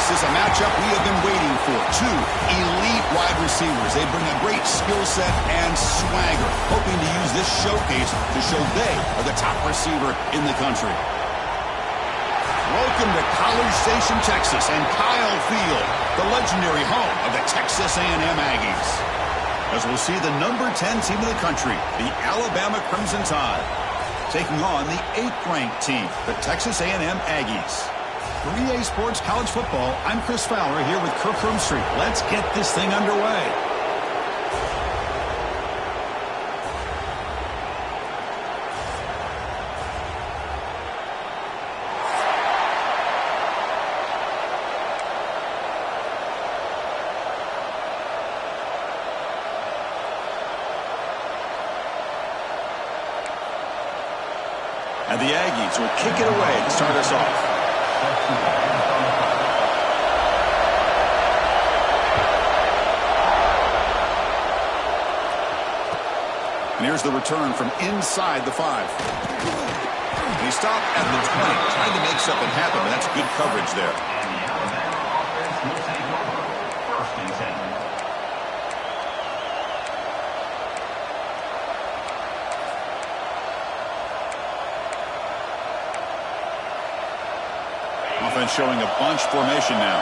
This is a matchup we have been waiting for. Two elite wide receivers. They bring a great skill set and swagger, hoping to use this showcase to show they are the top receiver in the country. Welcome to College Station, Texas, and Kyle Field, the legendary home of the Texas A&M Aggies. As we'll see the number 10 team in the country, the Alabama Crimson Tide, taking on the 8th-ranked team, the Texas A&M Aggies. For EA Sports College Football, I'm Chris Fowler here with Kirk Street. Let's get this thing underway. And the Aggies will kick it away to start us off. And here's the return from inside the 5. He stopped at the 20, trying to make something happen, but that's good coverage there. Offense showing a bunch formation now.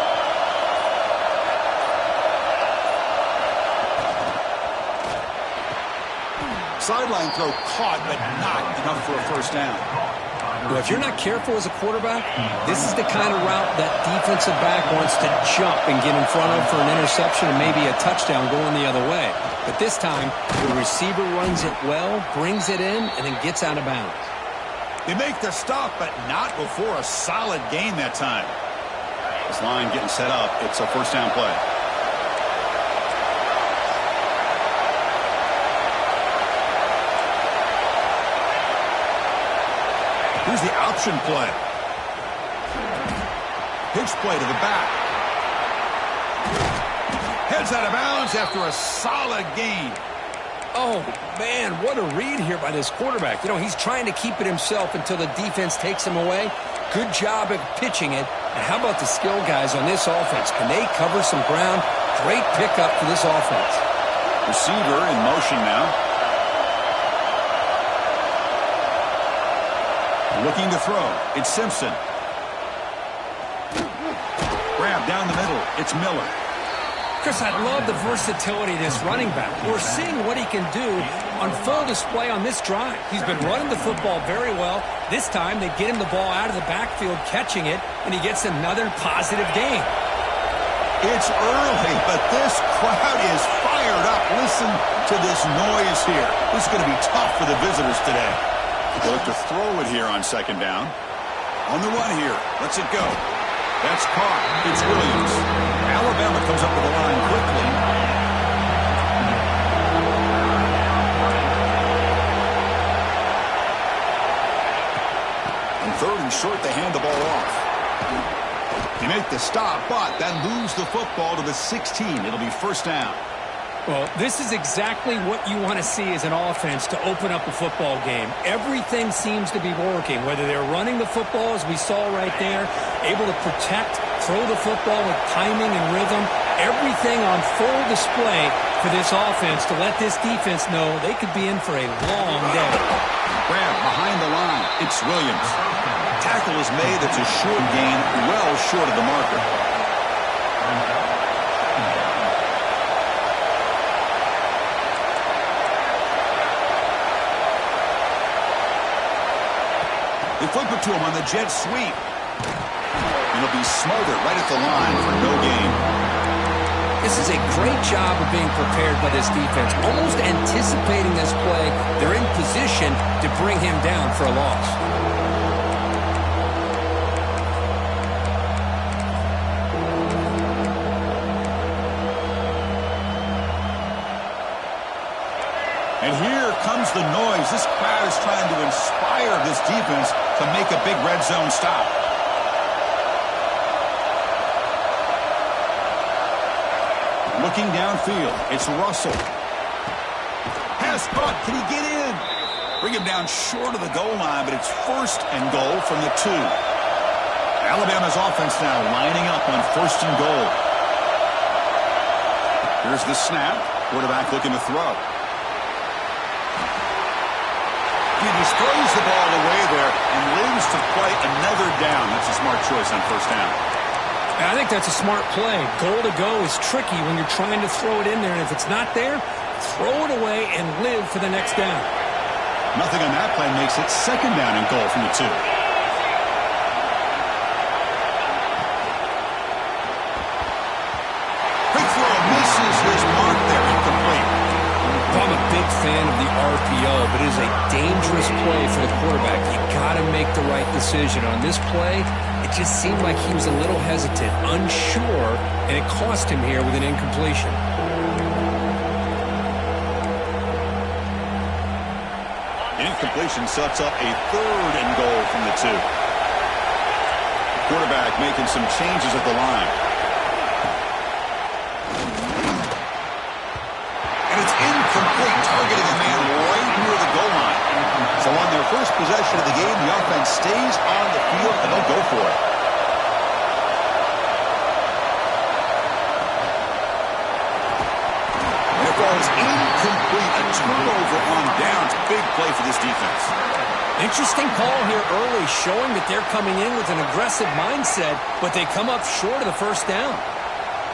Sideline throw caught, but not enough for a first down. Well, if you're not careful as a quarterback, this is the kind of route that defensive back wants to jump and get in front of for an interception and maybe a touchdown going the other way. But this time, the receiver runs it well, brings it in, and then gets out of bounds. They make the stop, but not before a solid gain that time. This line getting set up. It's a first down play. Here's the option play. Pitch play to the back. Heads out of bounds after a solid gain. Oh, man, what a read here by this quarterback. You know, he's trying to keep it himself until the defense takes him away. Good job at pitching it. And how about the skill guys on this offense? Can they cover some ground? Great pickup for this offense. Receiver in motion now. Looking to throw. It's Simpson. Grab down the middle. It's Miller. Chris, I love the versatility of this running back. We're seeing what he can do on full display on this drive. He's been running the football very well. This time, they get him the ball out of the backfield, catching it, and he gets another positive gain. It's early, but this crowd is fired up. Listen to this noise here. This is going to be tough for the visitors today. They'll look to throw it here on second down. On the run here. Let's it go. That's caught. It's Williams. Alabama comes up with the line quickly. On third and short, they hand the ball off. They make the stop, but that moves the football to the 16. It'll be first down. Well, this is exactly what you want to see as an offense to open up a football game. Everything seems to be working, whether they're running the football, as we saw right there, able to protect, throw the football with timing and rhythm. Everything on full display for this offense to let this defense know they could be in for a long day. Grab behind the line. It's Williams. Tackle is made. It's a short gain, well short of the marker. They flip it to him on the jet sweep. And he'll be smothered right at the line for no gain. This is a great job of being prepared by this defense. Almost anticipating this play, they're in position to bring him down for a loss. And here comes the noise. This crowd is trying to inspire this defense to make a big red zone stop. Looking downfield, it's Russell. Pass caught. Can he get in? Bring him down short of the goal line, but it's first and goal from the 2. Alabama's offense now lining up on first and goal. Here's the snap. Quarterback looking to throw. He just throws the ball away there and lives to play another down. That's a smart choice on first down. I think that's a smart play. Goal to go is tricky when you're trying to throw it in there, and if it's not there, throw it away and live for the next down. Nothing on that play makes it second down and goal from the 2. Big throw misses his mark there, incomplete. I'm a big fan of the RPO, but it is a dangerous play for the quarterback. You got to make the right decision. On this play, it just seemed like he was a little hesitant, unsure, and it cost him here with an incompletion. Incompletion sets up a third and goal from the 2. Quarterback making some changes at the line. And it's incomplete, targeting a man right near the goal line. So on their first first possession of the game, the offense stays on the field, and they'll go for it. And it falls incomplete. A turnover on downs. Big play for this defense. Interesting call here early, showing that they're coming in with an aggressive mindset, but they come up short of the first down.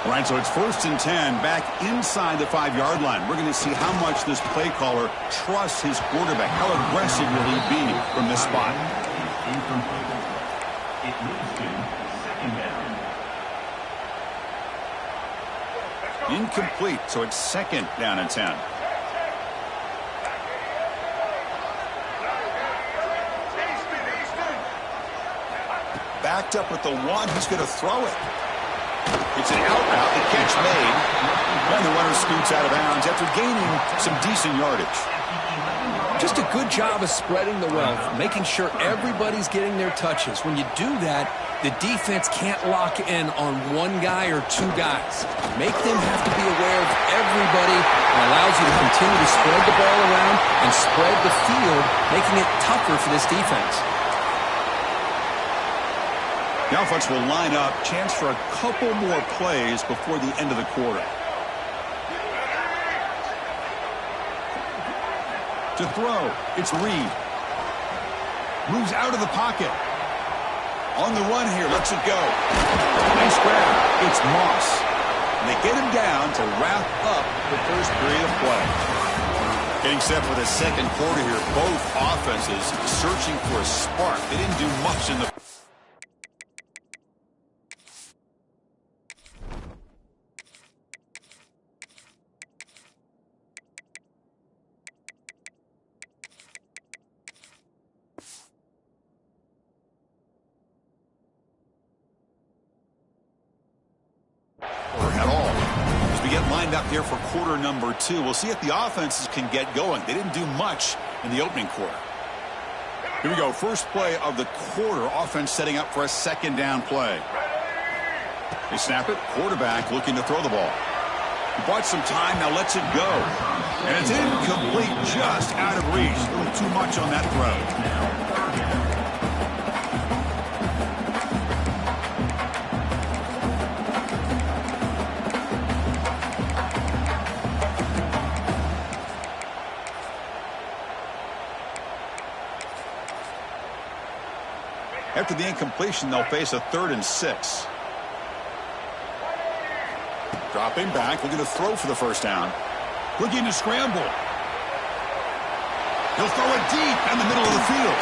All right, so it's 1st and 10 back inside the 5-yard line. We're going to see how much this play caller trusts his quarterback. How aggressive will he be from this spot? It moves to 2nd down. Incomplete, so it's 2nd down and 10. Backed up at the 1, he's going to throw it. It's an out route, the catch made, and the runner scoots out of bounds after gaining some decent yardage. Just a good job of spreading the wealth, making sure everybody's getting their touches. When you do that, the defense can't lock in on one guy or two guys. Make them have to be aware of everybody, and allows you to continue to spread the ball around and spread the field, making it tougher for this defense. The offense will line up, chance for a couple more plays before the end of the quarter. To throw, it's Reed. Moves out of the pocket. On the run here, lets it go. Nice grab. It's Moss. And they get him down to wrap up the first period of play. Getting set for the second quarter here. Both offenses searching for a spark. They didn't do much in the up here for quarter number 2. We'll see if the offenses can get going. They didn't do much in the opening quarter. Here we go. First play of the quarter. Offense setting up for a 2nd down play. They snap it. Quarterback looking to throw the ball. He bought some time. Now lets it go. And it's incomplete, just out of reach. A little too much on that throw. After the incompletion, they'll face a 3rd and 6. Dropping back, looking to throw for the first down. Looking to scramble. He'll throw it deep in the middle of the field.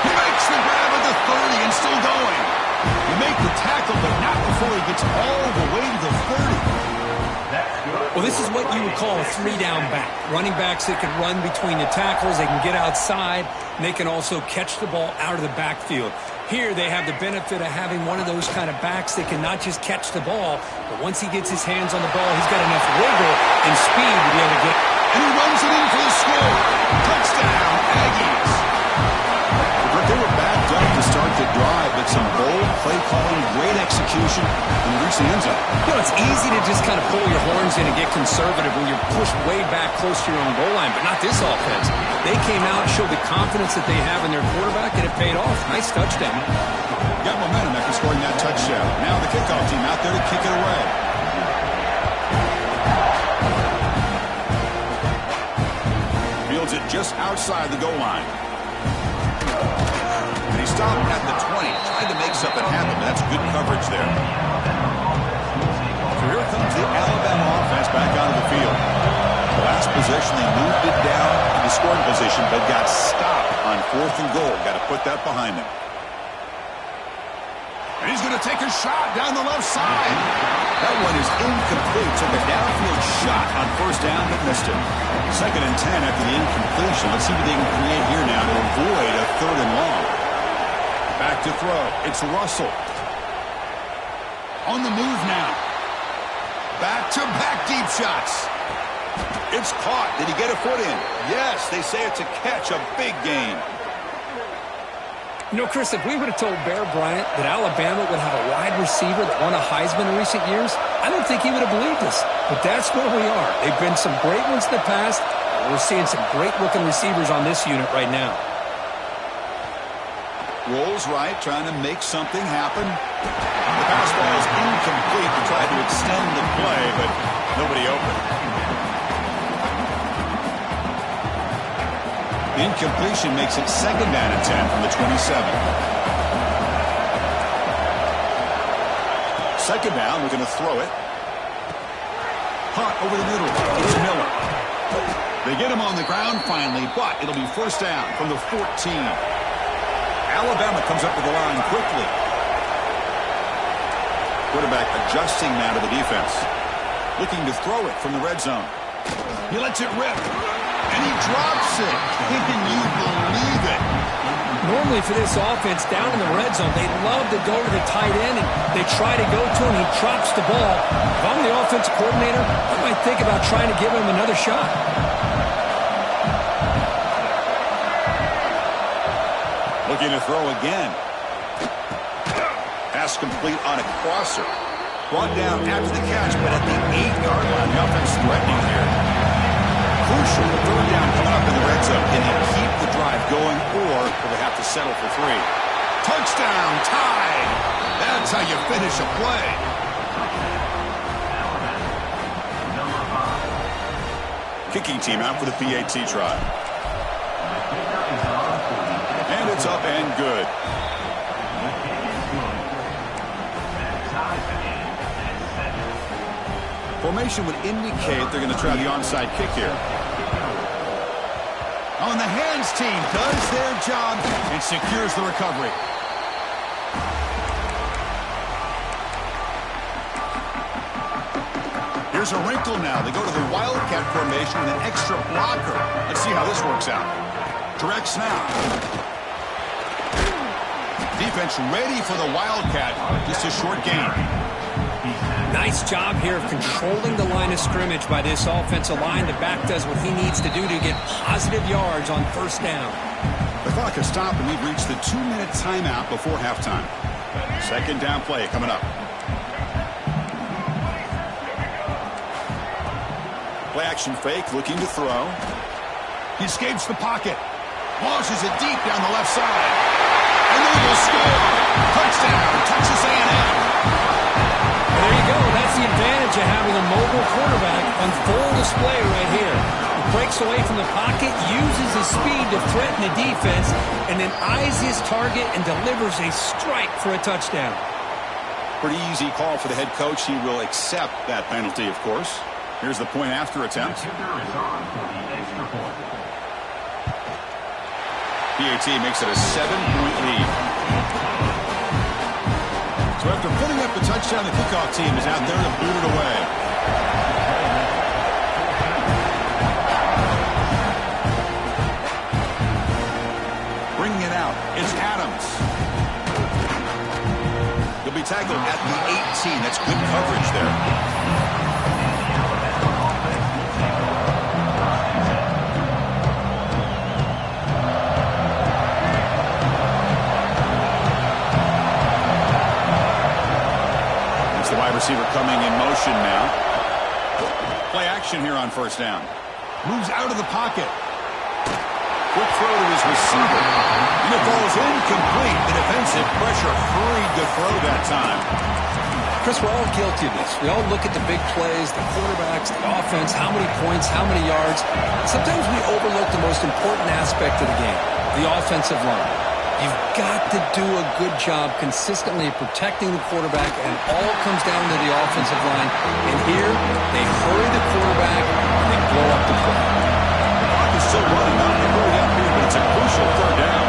He makes the grab at the 30 and still going. He make the tackle, but not before he gets all the way to the 30. Well, this is what you would call a 3-down back. Running backs that can run between the tackles, they can get outside, and they can also catch the ball out of the backfield. Here they have the benefit of having one of those kind of backs that can not just catch the ball, but once he gets his hands on the ball, he's got enough wiggle and speed to be able to get. And he runs it in for the score. Touchdown, Aggies. But they were backed up to start the drive, but some bold play calling, great execution, and reach the end zone. You know, it's easy to just kind of pull your horns in and get conservative when you're pushed way back close to your own goal line, but not this offense. They came out and showed the confidence that they have in their quarterback, and it paid off. Nice touchdown. Got momentum after scoring that touchdown. Now the kickoff team out there to kick it away. Fields it just outside the goal line. And he stopped at the 20. Tried to make something happen, but that's good coverage there. So here comes the Alabama offense back onto the field. The last possession, they moved it down in the scoring position, but got stopped on 4th and goal. Got to put that behind them. And he's going to take a shot down the left side. That one is incomplete. Took a downfield shot on 1st down, but missed it. 2nd and 10 after the incompletion. Let's see what they can create here now to avoid a 3rd and long. Back to throw. It's Russell. On the move now. Back-to-back deep shots. It's caught. Did he get a foot in? Yes, they say it's a catch, a big gain. You know, Chris, if we would have told Bear Bryant that Alabama would have a wide receiver that won a Heisman in recent years, I don't think he would have believed us. But that's where we are. They've been some great ones in the past, and we're seeing some great-looking receivers on this unit right now. Rolls right, trying to make something happen. The pass ball is incomplete to try to extend the play, but nobody open. Incompletion makes it 2nd down and 10 from the 27. 2nd down, we're going to throw it. Hot over the middle. It's Miller. They get him on the ground finally, but it'll be 1st down from the 14. Alabama comes up to the line quickly. Quarterback adjusting now to the defense. Looking to throw it from the red zone. He lets it rip. And he drops it. Can you believe it? Normally for this offense, down in the red zone, they love to go to the tight end, and they try to go to him. He drops the ball. If I'm the offensive coordinator, I might think about trying to give him another shot. Looking to throw again. Pass complete on a crosser. Brought down after the catch, but at the 8-yard line. The offense threatening here. Crucial 3rd down coming up in the red zone. Can they keep the drive going, or will they have to settle for 3? Touchdown, tied. That's how you finish a play. Kicking team out for the PAT try. And it's up and good. Formation would indicate they're going to try the onside kick here. On the hands team does their job and secures the recovery. Here's a wrinkle now. They go to the Wildcat formation with an extra blocker. Let's see how this works out. Direct snap. Defense ready for the Wildcat. Just a short gain. Nice job here of controlling the line of scrimmage by this offensive line. The back does what he needs to do to get positive yards on 1st down. The clock has stopped, and we've reached the 2-minute timeout before halftime. 2nd down play coming up. Play action fake, looking to throw. He escapes the pocket. Launches it deep down the left side. And they will score. Touchdown, Texas A&M. There you go. That's the advantage of having a mobile quarterback on full display right here. He breaks away from the pocket, uses his speed to threaten the defense, and then eyes his target and delivers a strike for a touchdown. Pretty easy call for the head coach. He will accept that penalty, of course. Here's the point after attempt. PAT makes it a 7-point lead. So after putting up the touchdown, the kickoff team is out there to boot it away. Bringing it out, it's Adams. He'll be tackled at the 18. That's good coverage there. The wide receiver coming in motion now. Play action here on 1st down. Moves out of the pocket. Quick throw to his receiver. And it falls incomplete. The defensive pressure hurried to throw that time. Chris, we're all guilty of this. We all look at the big plays, the quarterbacks, the offense, how many points, how many yards. Sometimes we overlook the most important aspect of the game, the offensive line. You've got to do a good job consistently protecting the quarterback, and it all comes down to the offensive line. And here, they hurry the quarterback, and they blow up the play. The clock is still running out. They hurry up here, but it's a crucial 3rd down.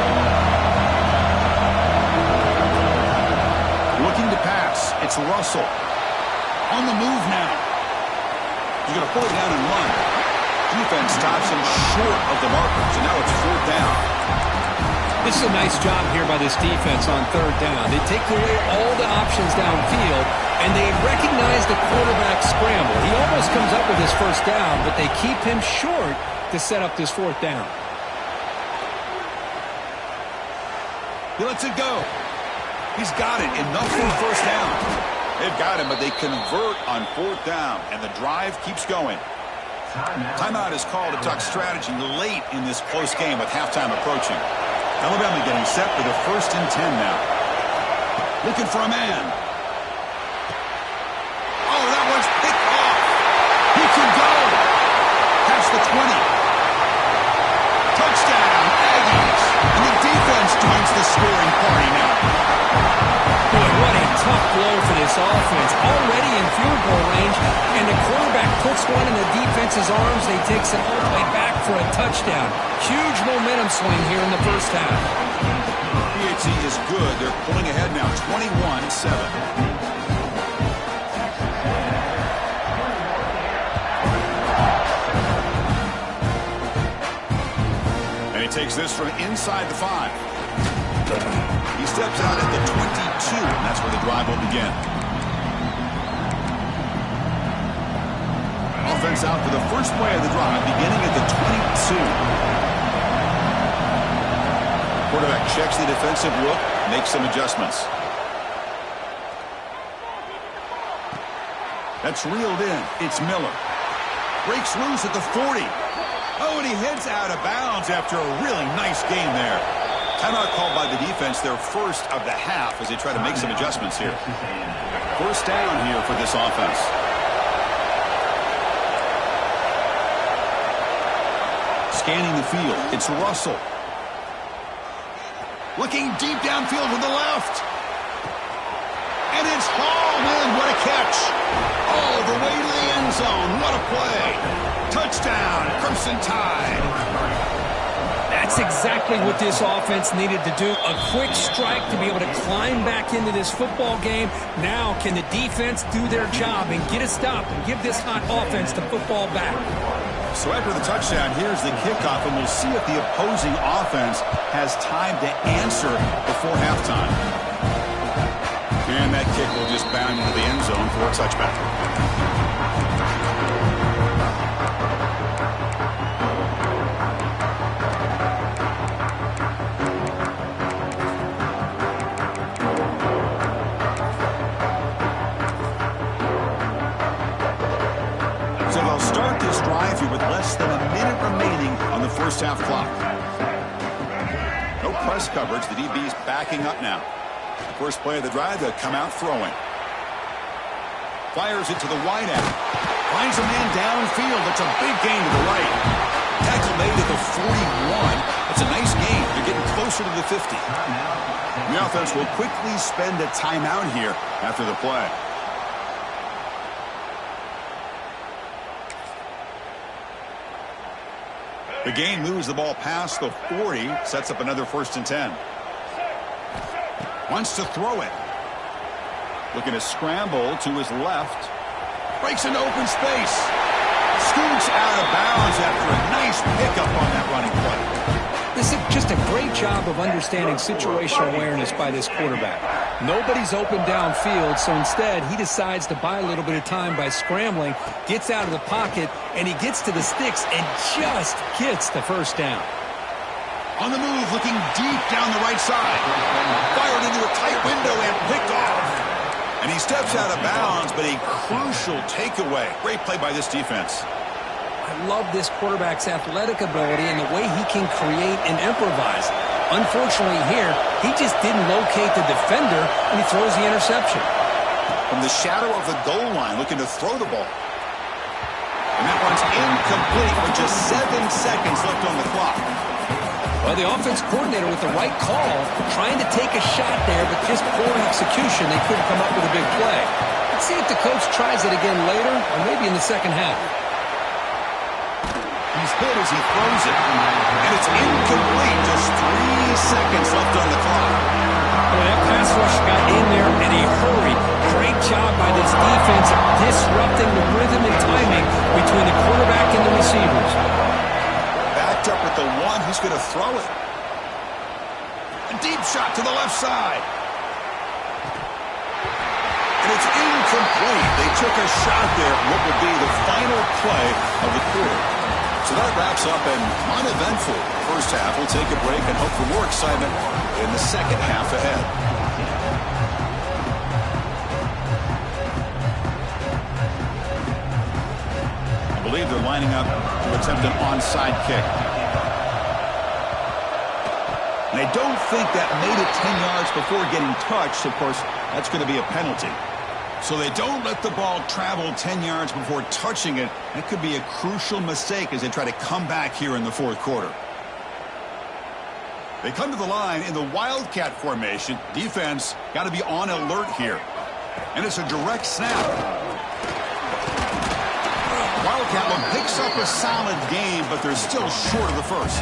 Looking to pass. It's Russell. On the move now. He's going to pull it down and run. Defense stops him short of the markers, and now it's 4th down. This is a nice job here by this defense on 3rd down. They take away all the options downfield, and they recognize the quarterback scramble. He almost comes up with his 1st down, but they keep him short to set up this 4th down. He lets it go. He's got it. Enough for 1st down. They've got him, but they convert on 4th down, and the drive keeps going. Timeout is called to talk strategy late in this close game with halftime approaching. Alabama getting set for the 1st and 10 now. Looking for a man. Oh, that one's picked off. He can go. Past the 20. Touchdown, Aggies. And the defense joins the scoring party now. Boy, what a tough blow for this offense. Already in field goal range, and the quarterback puts one in the defense's arms. They take it all the way back for a touchdown. Huge momentum swing here in the first half. PAT is good. They're pulling ahead now, 21-7. And he takes this from inside the 5. He steps out at the 22, and that's where the drive will begin. Offense out for the first play of the drive, beginning at the 22. Quarterback checks the defensive look, makes some adjustments. That's reeled in. It's Miller. Breaks loose at the 40. Oh, and he heads out of bounds after a really nice game there. Timeout called by the defense, their first of the half, as they try to make some adjustments here. First down here for this offense. Scanning the field, it's Russell. Looking deep downfield with the left. And it's hauled in. What a catch. All the way to the end zone. What a play. Touchdown, Crimson Tide. That's exactly what this offense needed to do. A quick strike to be able to climb back into this football game. Now can the defense do their job and get a stop and give this hot offense the football back? So after the touchdown, here's the kickoff, and we'll see if the opposing offense has time to answer before halftime. And that kick will just bound into the end zone for a touchback. With less than a minute remaining on the first half clock. No press coverage. The DB's backing up now. First play of the drive, they'll come out throwing. Fires it to the wide end. Finds a man downfield. It's a big gain to the right. Tackle made at the 41. It's a nice gain. They're getting closer to the 50. The offense will quickly spend a timeout here after the play. The gain moves the ball past the 40, sets up another 1st and 10. Wants to throw it. Looking to scramble to his left. Breaks into open space. Scoots out of bounds after a nice pickup on that running play. This is just a great job of understanding situational awareness by this quarterback. Nobody's open downfield, so instead he decides to buy a little bit of time by scrambling, gets out of the pocket, and he gets to the sticks and just gets the first down. On the move, looking deep down the right side. Fired into a tight window and picked off. And he steps out of bounds, but a crucial takeaway. Great play by this defense. I love this quarterback's athletic ability and the way he can create and improvise. Unfortunately here, he just didn't locate the defender, and he throws the interception. From the shadow of the goal line, looking to throw the ball. And that one's incomplete with just 7 seconds left on the clock. Well, the offense coordinator with the right call, trying to take a shot there, but just poor execution. They couldn't come up with a big play. Let's see if the coach tries it again later, or maybe in the second half. He's hit as he throws it. And it's incomplete. Just 3 seconds left on the clock. Well, that pass rush got in there in a hurry. Great job by this defense disrupting the rhythm and timing between the quarterback and the receivers. Backed up at the 1. He's going to throw it. A deep shot to the left side. And it's incomplete. They took a shot there. What will be the final play of the quarter. So that wraps up an uneventful first half. We'll take a break and hope for more excitement in the second half ahead. I believe they're lining up to attempt an onside kick. And I don't think that made it 10 yards before getting touched. Of course, that's going to be a penalty. So they don't let the ball travel 10 yards before touching it. That could be a crucial mistake as they try to come back here in the fourth quarter. They come to the line in the Wildcat formation. Defense got to be on alert here. And it's a direct snap. Wildcat one picks up a solid game, but they're still short of the first.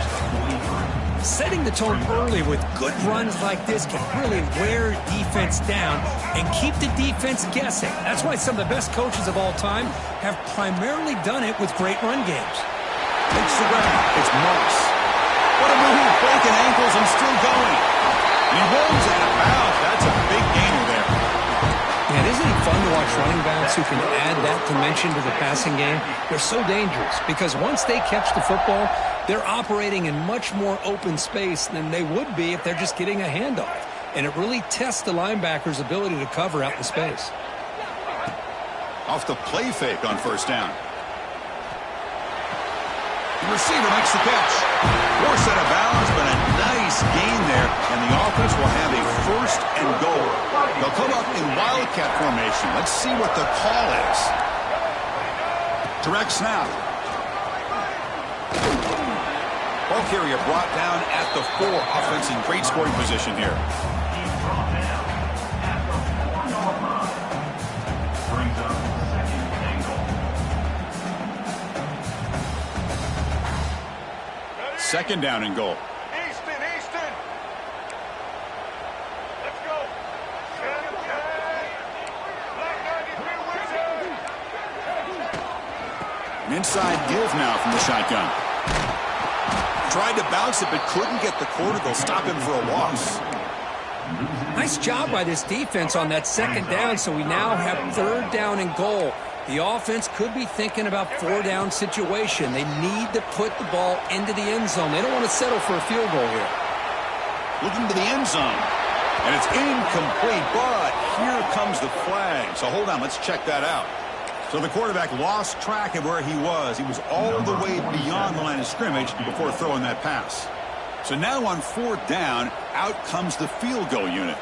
Setting the tone early with good runs like this can really wear defense down and keep the defense guessing. That's why some of the best coaches of all time have primarily done it with great run games. Takes the ground. It's Morris. What a move. Breaking ankles and still going. And he rolls out of bounds. That's a big gainer there. And isn't it fun to watch running backs who can add that dimension to the passing game? They're so dangerous because once they catch the football, they're operating in much more open space than they would be if they're just getting a handoff. And it really tests the linebacker's ability to cover out in space. Off the play fake on first down. The receiver makes the catch. Forced out of bounds, but a nice gain there. And the offense will have a first and goal. They'll come up in Wildcat formation. Let's see what the call is. Direct snap. Ball carrier brought down at the 4. Offense in great scoring position here. Second down and goal. Easton. Let's go. An inside give now from the shotgun. Tried to bounce it, but couldn't get the quarter. They'll stop him for a loss. Nice job by this defense on that second down, so we now have third down and goal. The offense could be thinking about 4-down situation. They need to put the ball into the end zone. They don't want to settle for a field goal here. Looking to the end zone. And it's incomplete, but here comes the flag. So hold on, let's check that out. So the quarterback lost track of where he was. He was all the way beyond the line of scrimmage before throwing that pass. So now on fourth down, out comes the field goal unit.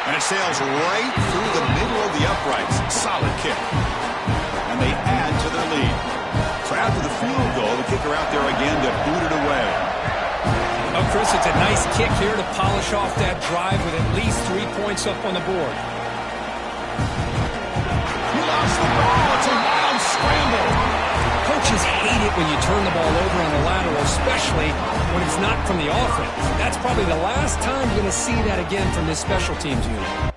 And it sails right through the middle of the uprights. Solid kick. And they add to their lead. So after the field goal, the kicker out there again to boot it away. Oh, Chris, it's a nice kick here to polish off that drive with at least 3 points up on the board. He lost the ball. It's a wild scramble. Coaches hate it when you turn the ball over on a lateral, especially when it's not from the offense. That's probably the last time you're going to see that again from this special teams unit.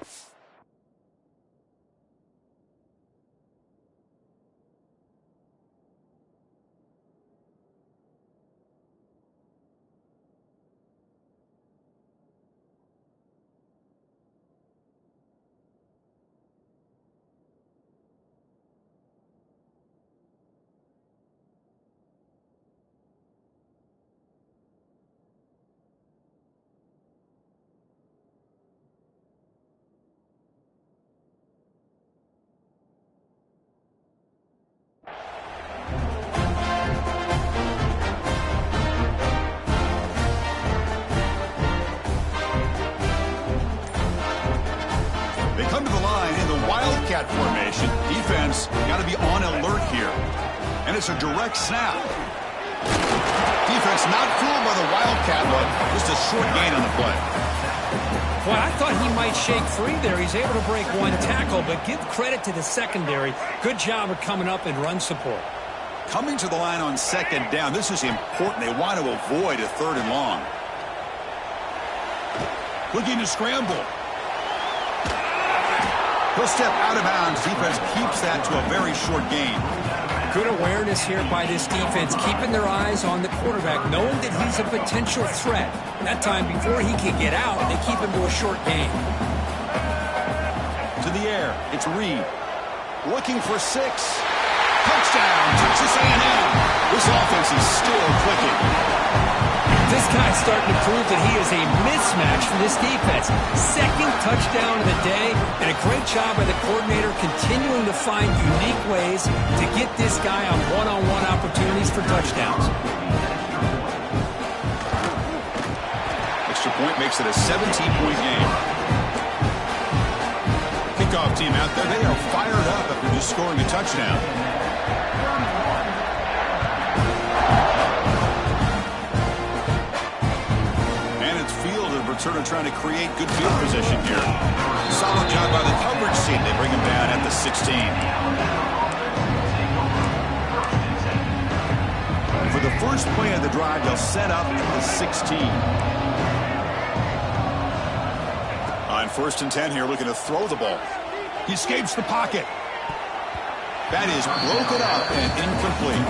Wildcat formation. Defense got to be on alert here. And it's a direct snap. Defense not fooled by the Wildcat, but just a short gain on the play. Well, I thought he might shake free there. He's able to break one tackle, but give credit to the secondary. Good job of coming up in run support. Coming to the line on second down, this is important. They want to avoid a third and long. Looking to scramble. He'll step out of bounds. Defense keeps that to a very short gain. Good awareness here by this defense, keeping their eyes on the quarterback, knowing that he's a potential threat. That time, before he can get out, they keep him to a short gain. To the air, it's Reed. Looking for 6. Touchdown, Texas A&M. This offense is still clicking. This guy's starting to prove that he is a mismatch for this defense. Second touchdown of the day, and a great job by the coordinator continuing to find unique ways to get this guy on one-on-one opportunities for touchdowns. point makes it a 17-point game. Kickoff team out there, they are fired up after just scoring a touchdown. And it's Field, a returner trying to create good field position here. Solid job by the coverage team. They bring him down at the 16. For the first play of the drive, they'll set up at the 16. On 1st and 10 here, looking to throw the ball. He escapes the pocket. That is broken up and incomplete.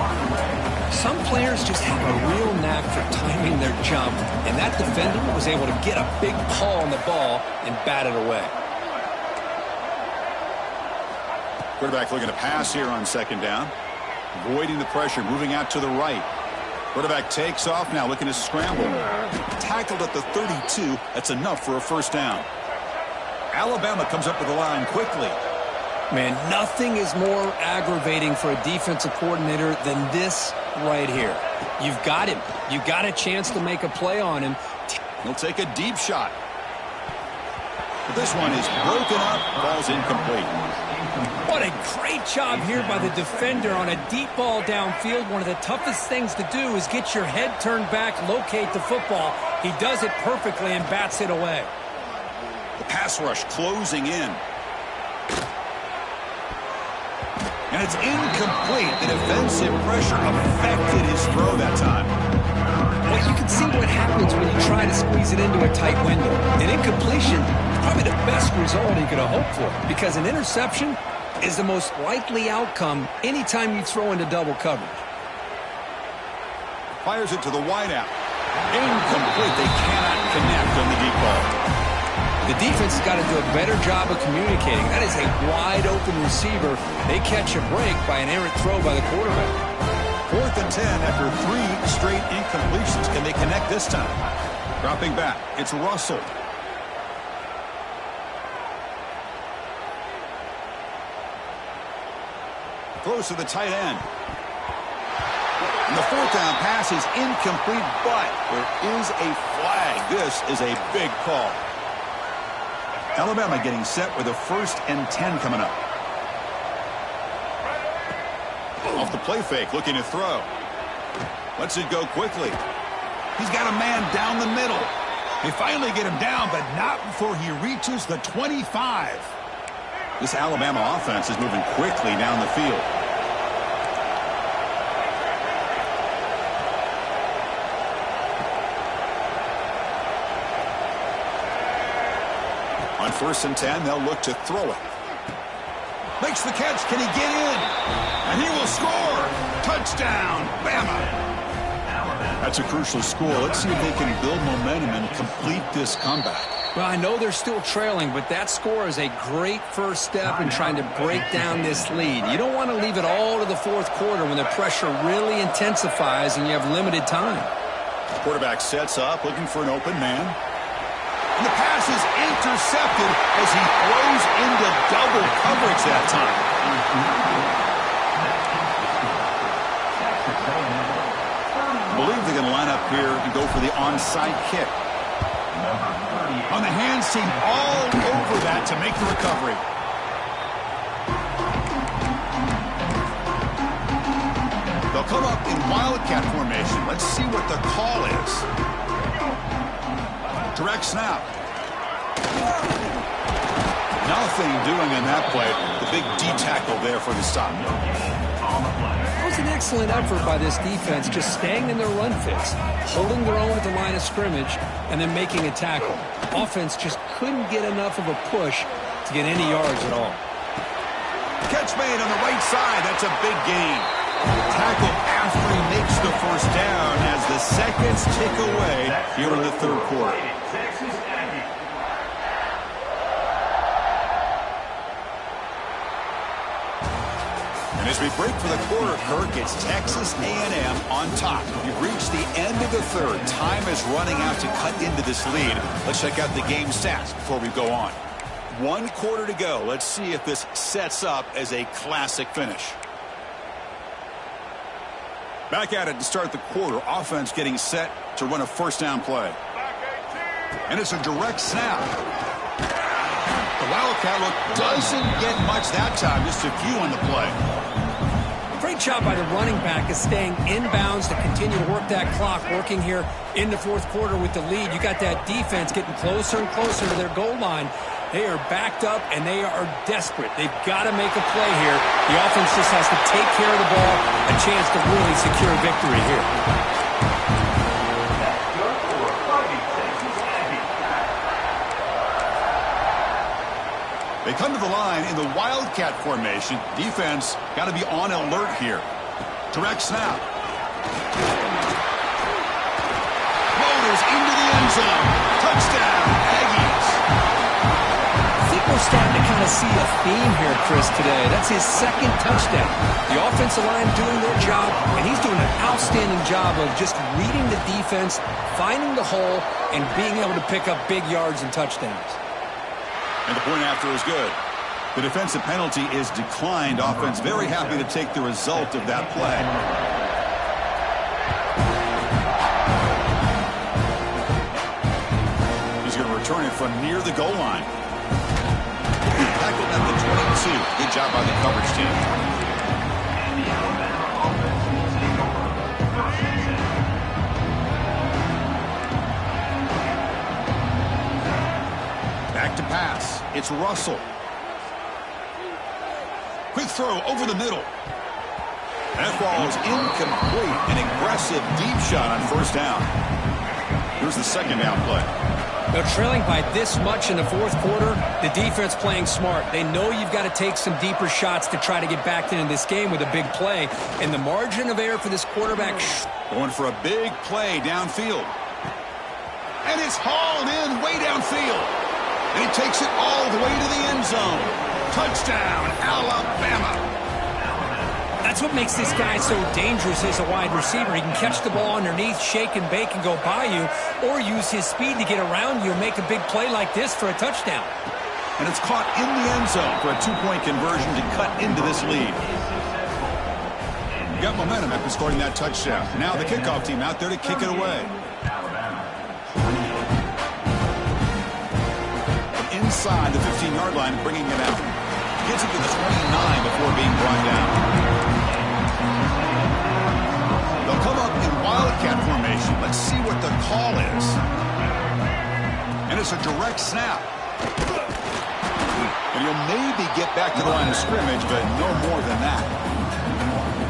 Some players just have a real knack for timing their jump, and that defender was able to get a big paw on the ball and bat it away. Quarterback looking to pass here on 2nd down. Avoiding the pressure, moving out to the right. Quarterback takes off now, looking to scramble. Tackled at the 32. That's enough for a 1st down. Alabama comes up with the line quickly. Man, nothing is more aggravating for a defensive coordinator than this right here. You've got him. You've got a chance to make a play on him. He'll take a deep shot. But this one is broken up, ball's incomplete. What a great job here by the defender on a deep ball downfield. One of the toughest things to do is get your head turned back, locate the football. He does it perfectly and bats it away. The pass rush closing in. And it's incomplete. The defensive pressure affected his throw that time. Well, you can see what happens when you try to squeeze it into a tight window. An incompletion is probably the best result he could have hoped for, because an interception is the most likely outcome anytime you throw into double coverage. Fires it to the wideout. Incomplete. They cannot connect on the deep ball. The defense has got to do a better job of communicating. That is a wide-open receiver. They catch a break by an errant throw by the quarterback. 4th and 10 after 3 straight incompletions. Can they connect this time? Dropping back. It's Russell. Throws to the tight end. And the 4th down pass is incomplete, but there is a flag. This is a big call. Alabama getting set with a 1st and 10 coming up. Off the play fake, looking to throw. Lets it go quickly. He's got a man down the middle. They finally get him down, but not before he reaches the 25. This Alabama offense is moving quickly down the field. On 1st and 10, they'll look to throw it. Makes the catch. Can he get in? And he will score. Touchdown, Bama. That's a crucial score. Let's see if they can build momentum and complete this comeback. Well, I know they're still trailing, but that score is a great first step in trying to break down this lead. You don't want to leave it all to the 4th quarter when the pressure really intensifies and you have limited time. Quarterback sets up, looking for an open man. And the pass is intercepted as he throws into double coverage that time. I believe they're going to line up here and go for the onside kick. On the hands team, all over that to make the recovery. They'll come up in wildcat formation. Let's see what the call is. Direct snap. Nothing doing in that play. The big D tackle there for the stop. That was an excellent effort by this defense, just staying in their run fits, holding their own at the line of scrimmage, and then making a tackle. Offense just couldn't get enough of a push to get any yards at all. Catch made on the right side. That's a big gain. Tackle after he makes the 1st down as the seconds tick away here in the 3rd quarter. And as we break for the quarter, Kirk, it's Texas A&M on top. We've reached the end of the 3rd. Time is running out to cut into this lead. Let's check out the game stats before we go on. 1 quarter to go. Let's see if this sets up as a classic finish. Back at it to start the quarter. Offense getting set to run a 1st down play. And it's a direct snap. The Wildcat look doesn't get much that time, just a few on the play. Great job by the running back of staying inbounds to continue to work that clock, working here in the fourth quarter with the lead. You got that defense getting closer and closer to their goal line. They are backed up, and they are desperate. They've got to make a play here. The offense just has to take care of the ball, a chance to really secure victory here. They come to the line in the Wildcat formation. Defense got to be on alert here. Direct snap. Motors into the end zone. Touchdown, Aggies. I think we're starting to kind of see a theme here, Chris, today. That's his second touchdown. The offensive line doing their job, and he's doing an outstanding job of just reading the defense, finding the hole, and being able to pick up big yards and touchdowns. And the point after is good. The defensive penalty is declined. Offense very happy to take the result of that play. He's going to return it from near the goal line. Tackled at the 22. Good job by the coverage team. Back to pass. It's Russell. Quick throw over the middle. That ball is incomplete. An aggressive deep shot on first down. Here's the second down play. They're trailing by this much in the fourth quarter. The defense playing smart. They know you've got to take some deeper shots to try to get back into this game with a big play. And the margin of error for this quarterback. Going for a big play downfield. And it's hauled in way downfield. And he takes it all the way to the end zone. Touchdown, Alabama. That's what makes this guy so dangerous as a wide receiver. He can catch the ball underneath, shake and bake, and go by you, or use his speed to get around you and make a big play like this for a touchdown. And it's caught in the end zone for a two-point conversion to cut into this lead. Got momentum after scoring that touchdown. Now the kickoff team out there to kick it away. Inside the 15-yard line, bringing it out. Gets it to the 29 before being brought down. They'll come up in Wildcat formation. Let's see what the call is. And it's a direct snap. And he'll maybe get back to the line of scrimmage, but no more than that.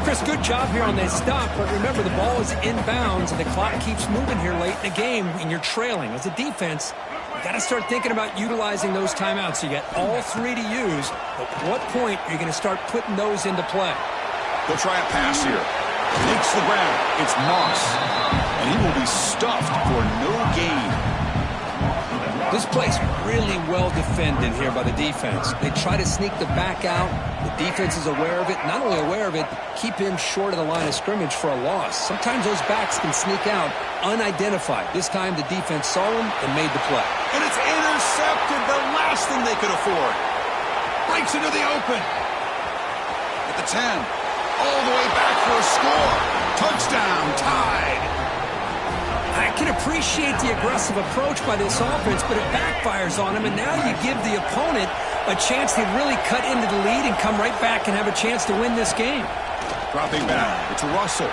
Chris, good job here on that stop, but remember the ball is inbounds and the clock keeps moving here late in the game and you're trailing. As a defense, you got to start thinking about utilizing those timeouts. You got all three to use, but at what point are you going to start putting those into play? They'll try a pass here. Makes the ground. It's Moss. And he will be stuffed for no gain. This play's really well defended here by the defense. They try to sneak the back out. The defense is aware of it. Not only aware of it, keep him short of the line of scrimmage for a loss. Sometimes those backs can sneak out unidentified. This time the defense saw him and made the play. And it's intercepted, the last thing they could afford. Breaks into the open. At the 10. All the way back for a score. Touchdown, tied. I can appreciate the aggressive approach by this offense, but it backfires on him, and now you give the opponent a chance to really cut into the lead and come right back and have a chance to win this game. Dropping back, it's Russell.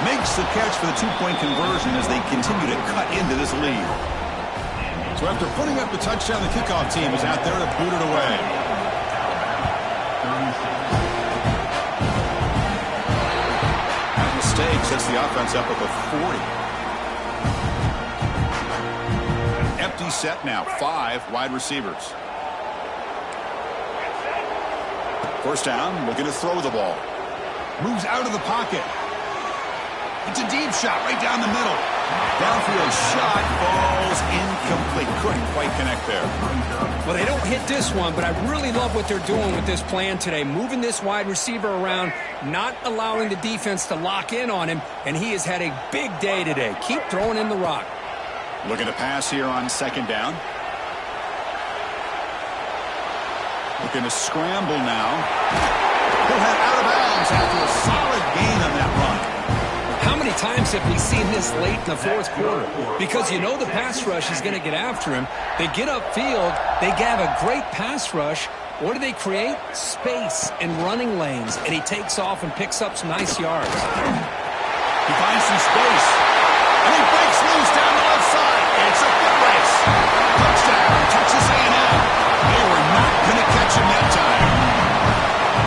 Makes the catch for the two-point conversion as they continue to cut into this lead. So after putting up the touchdown, the kickoff team is out there to boot it away. That mistake sets the offense up at the 40. Empty set now, 5 wide receivers. First down, looking to throw the ball. Moves out of the pocket. It's a deep shot right down the middle. Downfield shot falls incomplete. Couldn't quite connect there. Well, they don't hit this one, but I really love what they're doing with this plan today. Moving this wide receiver around, not allowing the defense to lock in on him, and he has had a big day today. Keep throwing in the rock. Looking to pass here on second down. Looking to scramble now. He'll head out of bounds after a solid gain on that run. How many times have we seen this late in the fourth quarter? Because you know the pass rush is going to get after him. They get upfield. They have a great pass rush. What do they create? Space and running lanes. And he takes off and picks up some nice yards. He finds some space. And he breaks loose down the left side. It's a good race. Touchdown, Texas A&M. They were not going to catch him that time.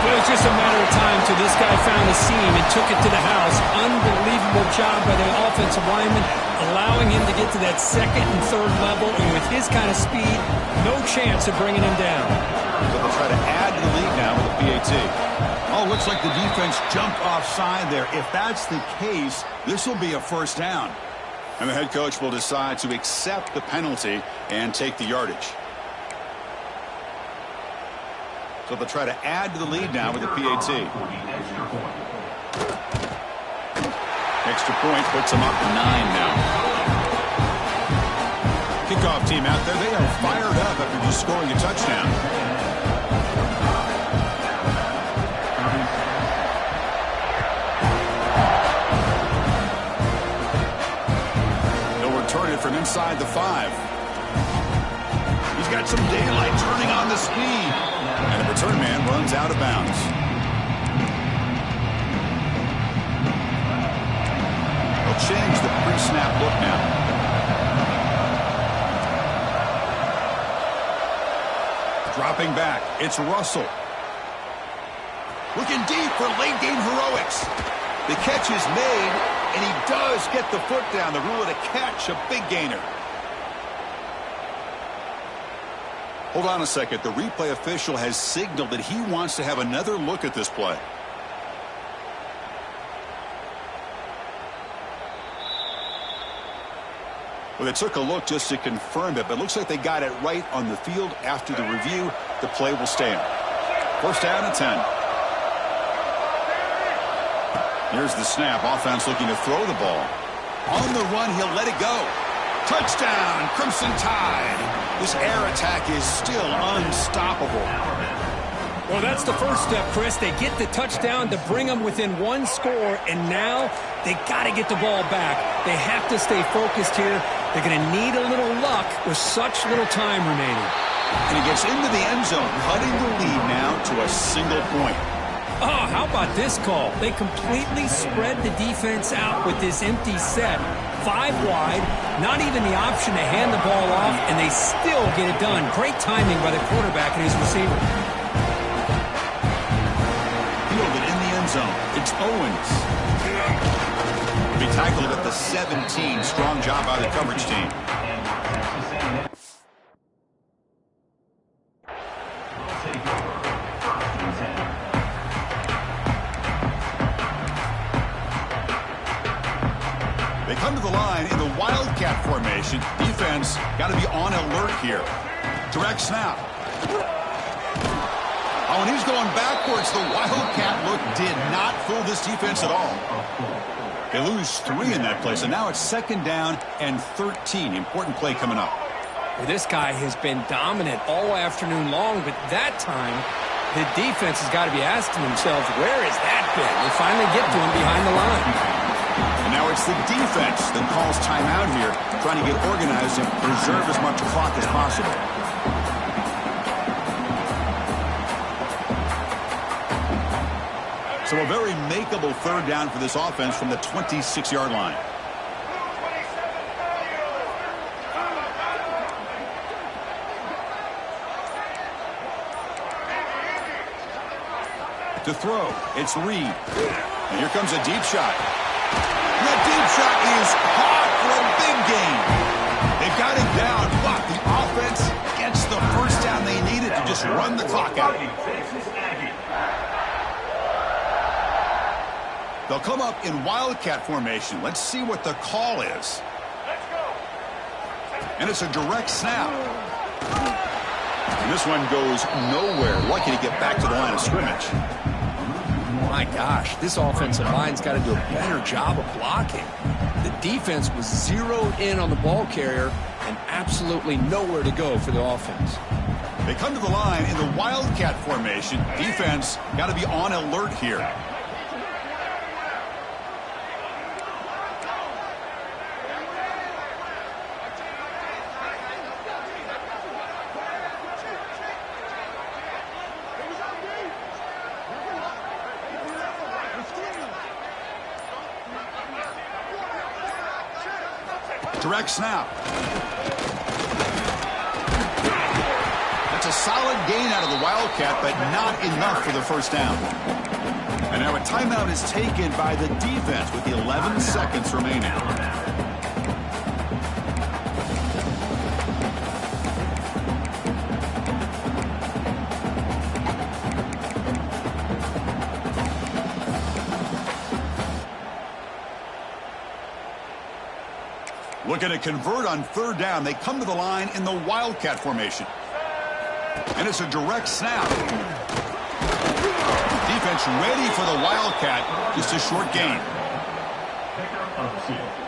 It was just a matter of time till this guy found a seam and took it to the house. Unbelievable job by the offensive lineman, allowing him to get to that second and third level. And with his kind of speed, no chance of bringing him down. So they'll try to add to the lead now with the PAT. Oh, looks like the defense jumped offside there. If that's the case, this will be a first down. And the head coach will decide to accept the penalty and take the yardage. So they'll try to add to the lead now with the PAT. Extra point puts them up to 9 now. Kickoff team out there, they are fired up after just scoring a touchdown. They'll return it from inside the 5. He's got some daylight turning on the speed. And the return man runs out of bounds. They'll change the pre-snap look now. Dropping back, it's Russell. Looking deep for late-game heroics. The catch is made, and he does get the foot down. The rule of the catch, a big gainer. Hold on a second. The replay official has signaled that he wants to have another look at this play. Well, they took a look just to confirm it, but it looks like they got it right on the field. After the review, the play will stand. First down and 10. Here's the snap. Offense looking to throw the ball. On the run, he'll let it go. Touchdown, Crimson Tide. This air attack is still unstoppable. Well, that's the first step, Chris. They get the touchdown to bring them within one score, and now they got to get the ball back. They have to stay focused here. They're going to need a little luck with such little time remaining. And he gets into the end zone, cutting the lead now to a single point. Oh, how about this call? They completely spread the defense out with this empty set. 5 wide, not even the option to hand the ball off, and they still get it done. Great timing by the quarterback and his receiver. Fielded in the end zone. It's Owens. Be tackled at the 17. Strong job by the coverage team. They come to the line in the Wildcat formation. Defense got to be on alert here. Direct snap. Oh, and he's going backwards. The Wildcat look did not fool this defense at all. They lose 3 in that play, so now it's second down and 13. Important play coming up. Well, this guy has been dominant all afternoon long, but that time the defense has got to be asking themselves, where has that been? They finally get to him behind the line. And now it's the defense that calls timeout here, trying to get organized and preserve as much clock as possible. So a very makeable third down for this offense from the 26-yard line. To throw, it's Reed. And here comes a deep shot. And that deep shot is caught for a big gain. They've got him down, but the offense gets the first down they needed to just run the clock out. They'll come up in Wildcat formation. Let's see what the call is. And it's a direct snap. And this one goes nowhere. Lucky to get back to the line of scrimmage. My gosh, this offensive line's got to do a better job of blocking. The defense was zeroed in on the ball carrier and absolutely nowhere to go for the offense. They come to the line in the Wildcat formation. Defense got to be on alert here. Direct snap. That's a solid gain out of the Wildcat, but not enough for the first down. And now a timeout is taken by the defense with 11 seconds remaining. Looking to convert on third down. They come to the line in the Wildcat formation. And it's a direct snap. Defense ready for the Wildcat. Just a short gain. Pickup of 6.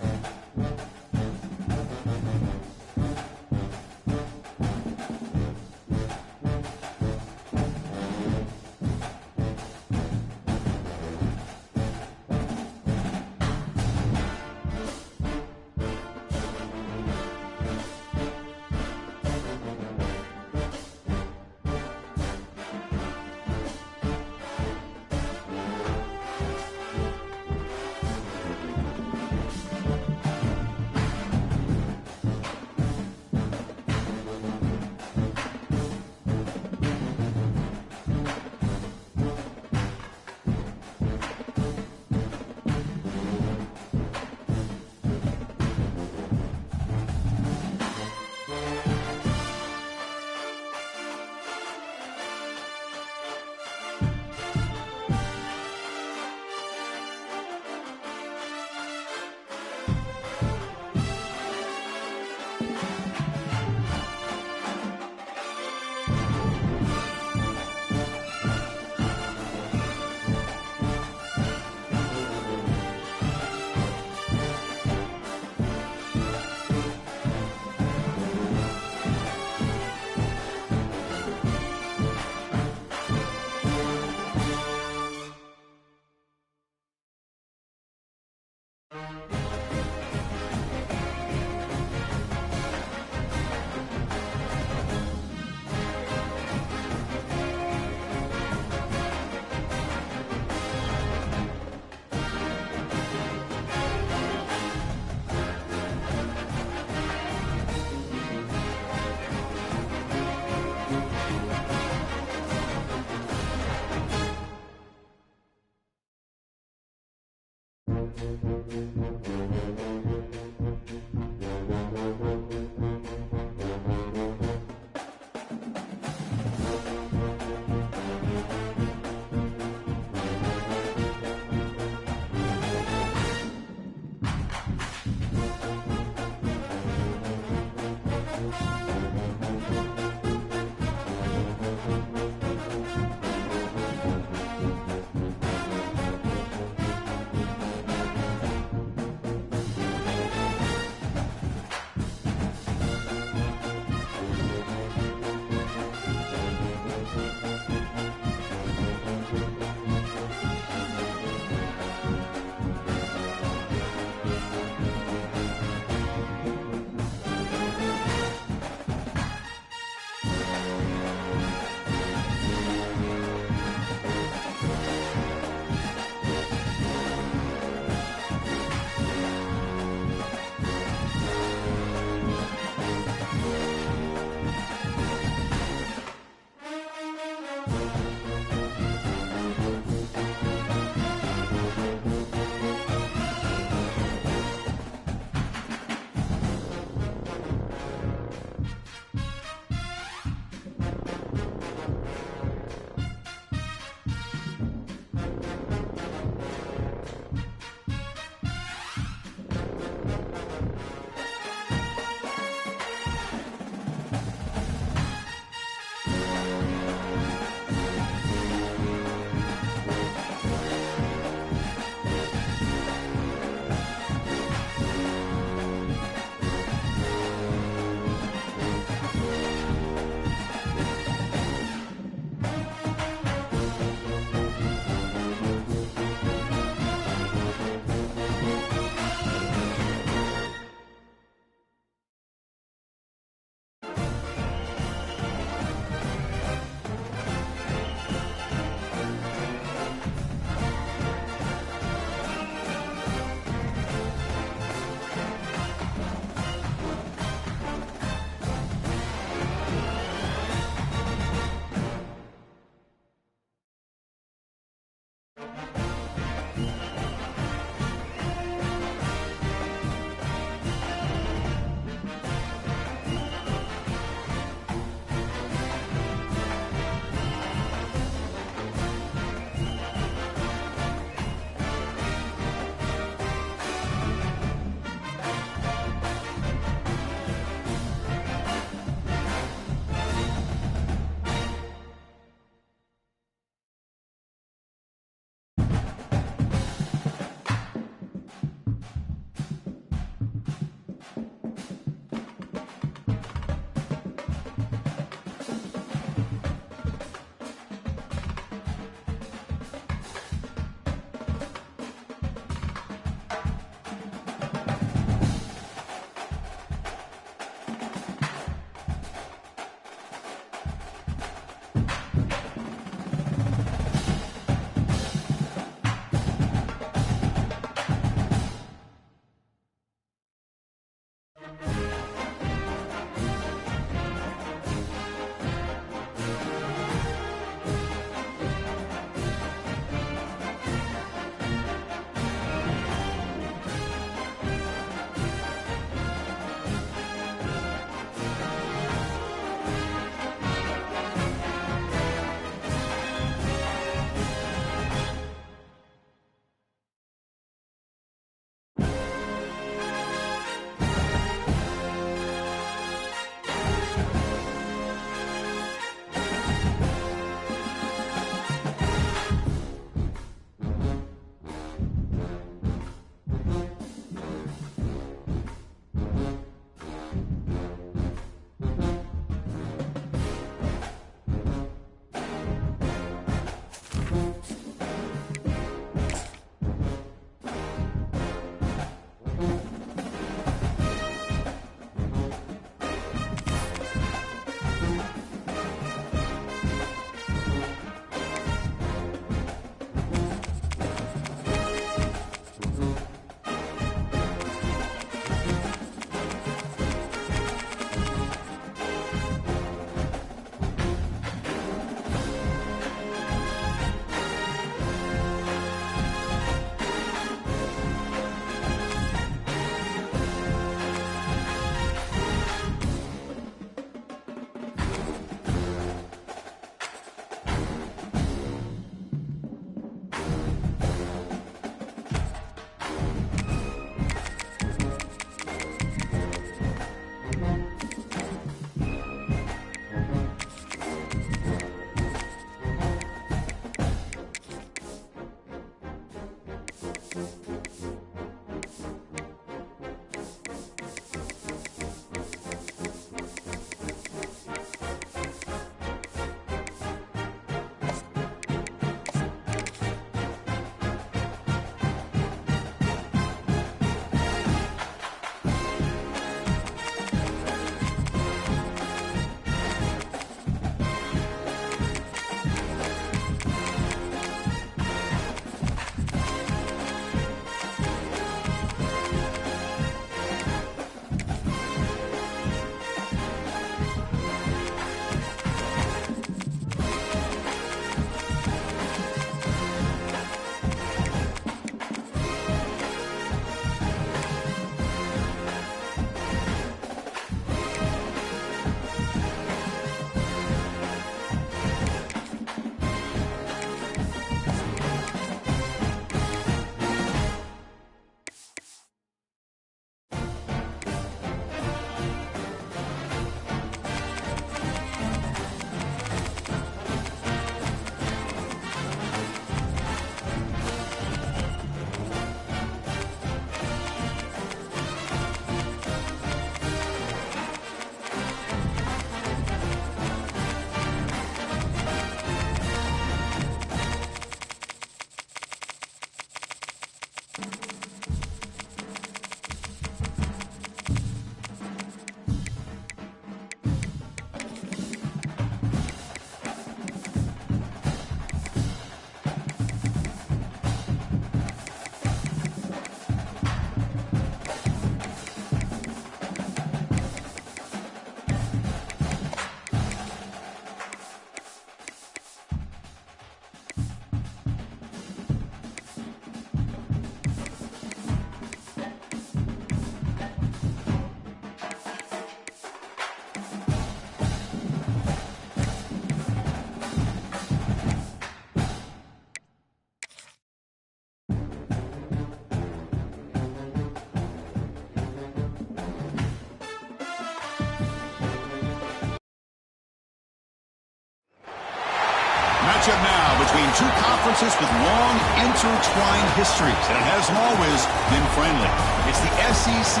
Matchup now between two conferences with long intertwined histories, and it hasn't always been friendly. It's the SEC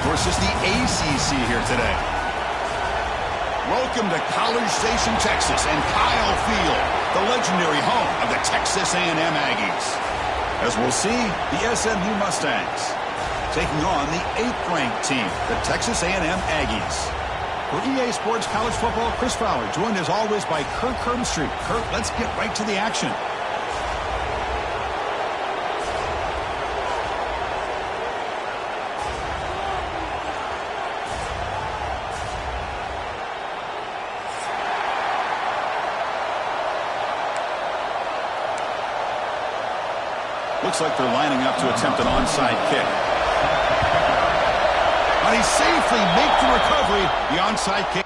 versus the ACC here today. Welcome to College Station, Texas, and Kyle Field, the legendary home of the Texas A&M Aggies. As we'll see, the SMU Mustangs taking on the 8th-ranked team, the Texas A&M Aggies. For EA Sports College Football, Chris Fowler, joined as always by Kirk Herbstreit. Kirk, let's get right to the action. Looks like they're lining up to attempt an onside kick. And he safely makes the recovery, the onside kick.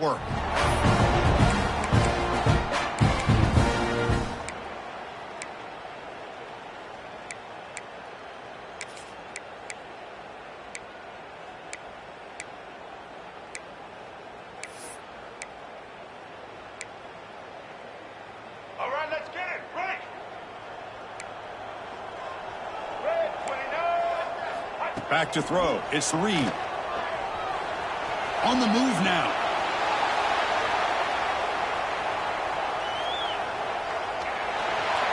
Work. All right, let's get it. Break. Red 29. Back to throw. It's Reed. On the move now.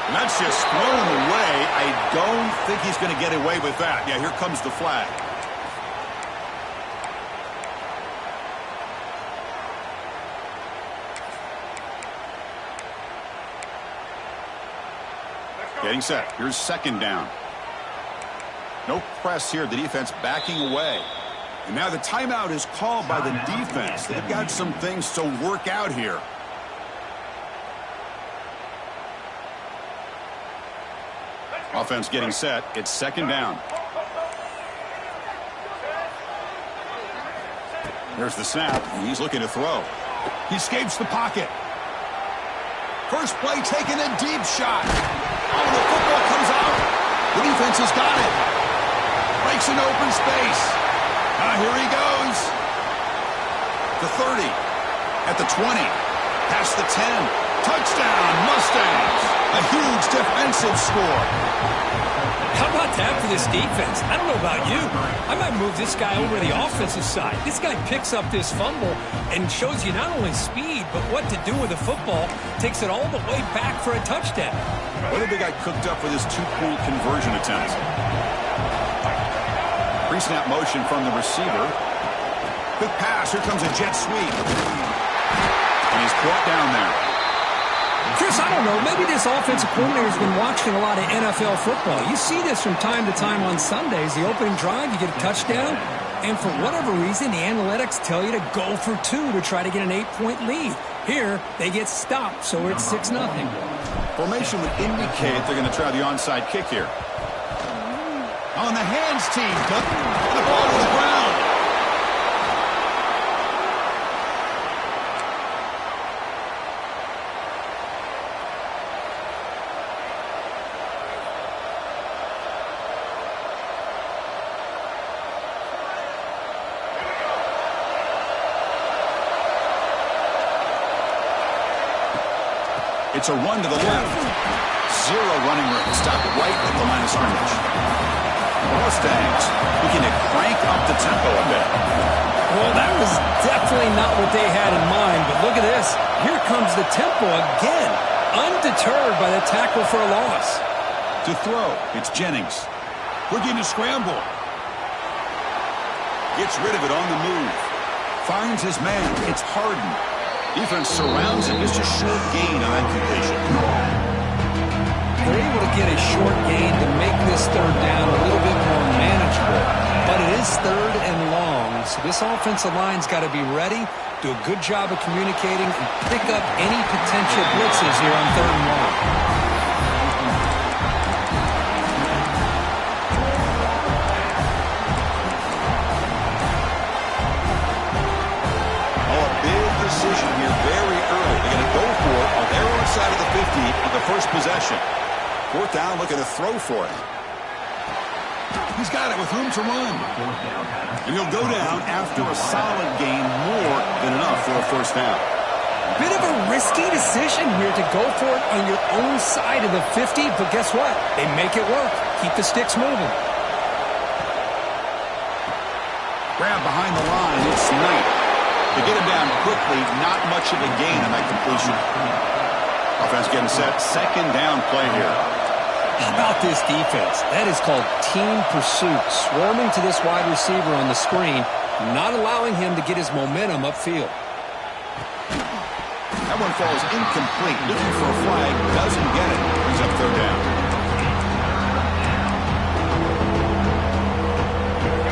And that's just thrown away. I don't think he's going to get away with that. Yeah, here comes the flag. Getting set. Here's second down. No press here. The defense backing away. And now the timeout is called by the defense. They've got some things to work out here. Offense getting set. It's second down. There's the snap. And he's looking to throw. He escapes the pocket. First play taking a deep shot. Oh, the football comes out. The defense has got it. Breaks an open space. Here he goes. The 30. At the 20. Past the 10. Touchdown, Mustangs. A huge defensive score. How about that for this defense? I don't know about you. I might move this guy over to the offensive side. This guy picks up this fumble and shows you not only speed, but what to do with the football. Takes it all the way back for a touchdown. What have they got cooked up for this two-point conversion attempt? Pre-snap motion from the receiver. Quick pass. Here comes a jet sweep. And he's brought down there. Chris, I don't know. Maybe this offensive coordinator's been watching a lot of NFL football. You see this from time to time on Sundays. The opening drive, you get a touchdown. And for whatever reason, the analytics tell you to go for 2 to try to get an 8-point lead. Here, they get stopped, so it's 6-0. Formation would indicate they're going to try the onside kick here. On the hands team. The ball to the ground. It's a run to the left. Zero running room. Stop right at the line of scrimmage. Mustangs looking to crank up the tempo a bit. Well, that was definitely not what they had in mind, but look at this. Here comes the tempo again. Undeterred by the tackle for a loss. To throw, it's Jennings. Looking to scramble. Gets rid of it on the move. Finds his man. It's Harden. Defense surrounds him. Just a short gain on that completion. They're able to get a short gain to make this third down a little bit more manageable. But it is third and long, so this offensive line's got to be ready, do a good job of communicating, and pick up any potential blitzes here on third and long. Fourth down, looking to throw for it. He's got it with room to run. And he'll go down after a solid gain, more than enough for a first down. Bit of a risky decision here to go for it on your own side of the 50, but guess what? They make it work. Keep the sticks moving. Grab behind the line. It's Knight. To get him down quickly, not much of a gain on that completion. Offense getting set. Second down play here. How about this defense? That is called team pursuit. Swarming to this wide receiver on the screen, not allowing him to get his momentum upfield. That one falls incomplete. Looking for a flag. Doesn't get it. Brings up third down.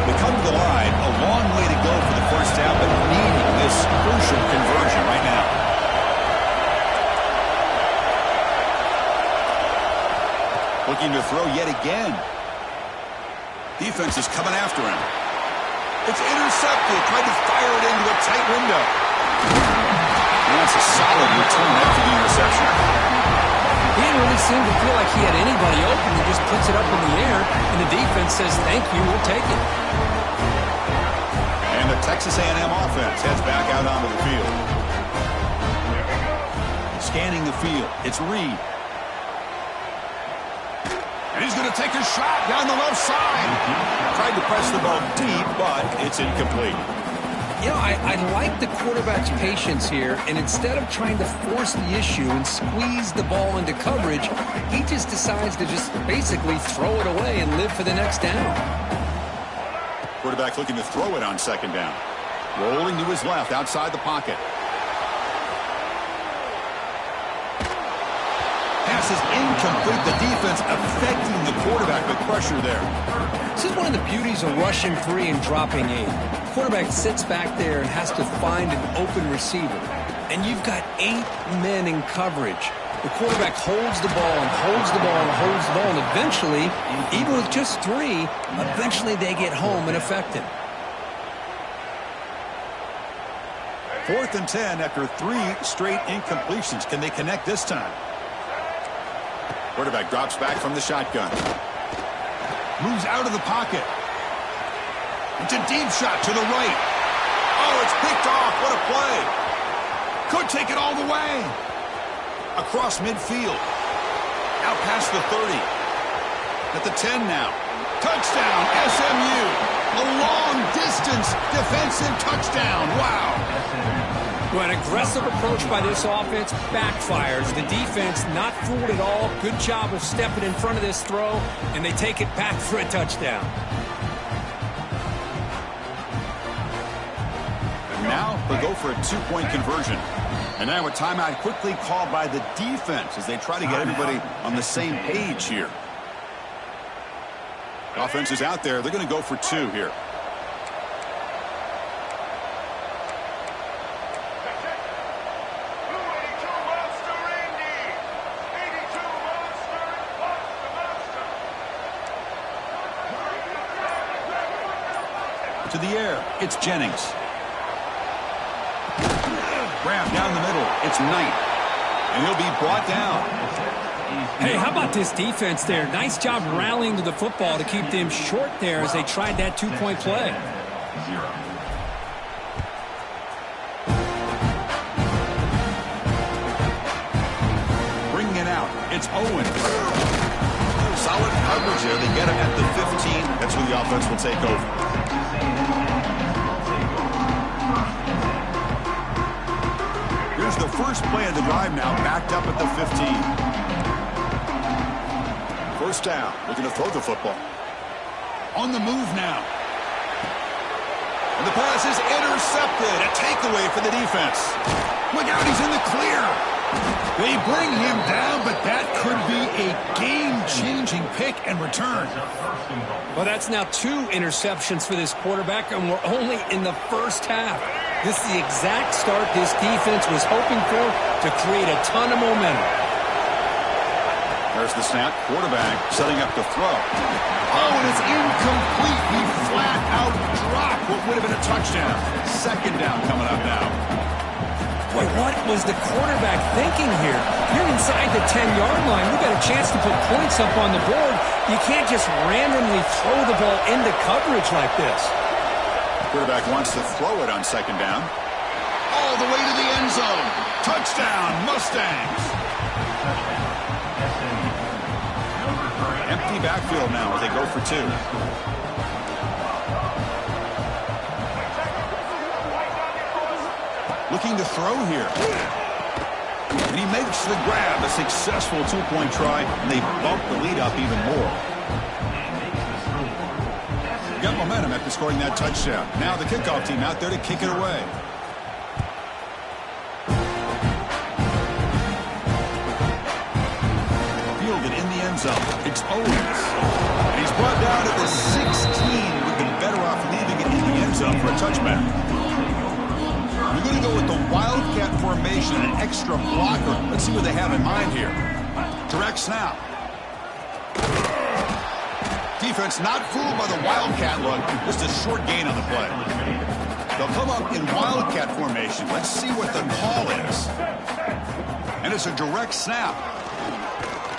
They come to the line. A long way to go for the first down, but needing this crucial conversion right now. Looking to throw yet again. Defense is coming after him. It's intercepted. Tried to fire it into a tight window. And that's a solid return after the interception. He didn't really seem to feel like he had anybody open. He just puts it up in the air, and the defense says, thank you, we'll take it. And the Texas A&M offense heads back out onto the field. Scanning the field. It's Reed. And he's going to take a shot down the left side. Tried to press the ball deep, but it's incomplete. You know, I like the quarterback's patience here, and instead of trying to force the issue and squeeze the ball into coverage, he just decides to just basically throw it away and live for the next down. Quarterback looking to throw it on second down. Rolling to his left outside the pocket. Pass is incomplete. The defense affecting the quarterback with pressure there. This is one of the beauties of rushing 3 and dropping 8. Quarterback sits back there and has to find an open receiver. And you've got 8 men in coverage. The quarterback holds the ball and holds the ball and holds the ball. And eventually, even with just 3, eventually they get home and affect him. 4th and 10 after 3 straight incompletions. Can they connect this time? Quarterback drops back from the shotgun. Moves out of the pocket. It's a deep shot to the right. Oh, it's picked off. What a play. Could take it all the way. Across midfield. Out past the 30. At the 10 now. Touchdown, SMU. A long-distance defensive touchdown. Wow. Well, an aggressive approach by this offense backfires. The defense not fooled at all. Good job of stepping in front of this throw, and they take it back for a touchdown. And now they'll go for a 2-point conversion. And now a timeout quickly called by the defense as they try to get everybody on the same page here. The offense is out there. They're going to go for 2 here. To the air, it's Jennings. Grab down the middle, it's Knight. And he'll be brought down. Hey, how about this defense there? Nice job rallying to the football to keep them short there as they tried that 2-point play. Bringing it out, it's Owens. Solid coverage there. They get him at the 15. That's where the offense will take over. Here's the first play of the drive now, backed up at the 15. First down, looking to throw the football. On the move now. And the pass is intercepted. A takeaway for the defense. Look out, he's in the clear. They bring him down, but that could be a game-changing pick and return. Well, that's now 2 interceptions for this quarterback, and we're only in the first half. This is the exact start this defense was hoping for to create a ton of momentum. There's the snap. Quarterback setting up the throw. Oh, and it's incomplete. He flat out dropped what would have been a touchdown. Second down coming up now. Boy, what was the quarterback thinking here? You're inside the 10-yard line. You've got a chance to put points up on the board. You can't just randomly throw the ball into coverage like this. Quarterback wants to throw it on second down. All the way to the end zone. Touchdown, Mustangs. Empty backfield now as they go for two. Looking to throw here. And he makes the grab. A successful two-point try, and they bump the lead up even more. Got momentum after scoring that touchdown. Now the kickoff team out there to kick it away. Fielded in the end zone. It's Owens. And he's brought down at the 16. Would be better off leaving it in the end zone for a touchback. We're going to go with the Wildcat formation, an extra blocker. Let's see what they have in mind here. Direct snap. Defense not fooled by the Wildcat look. Just a short gain on the play. They'll come up in Wildcat formation. Let's see what the call is. And it's a direct snap.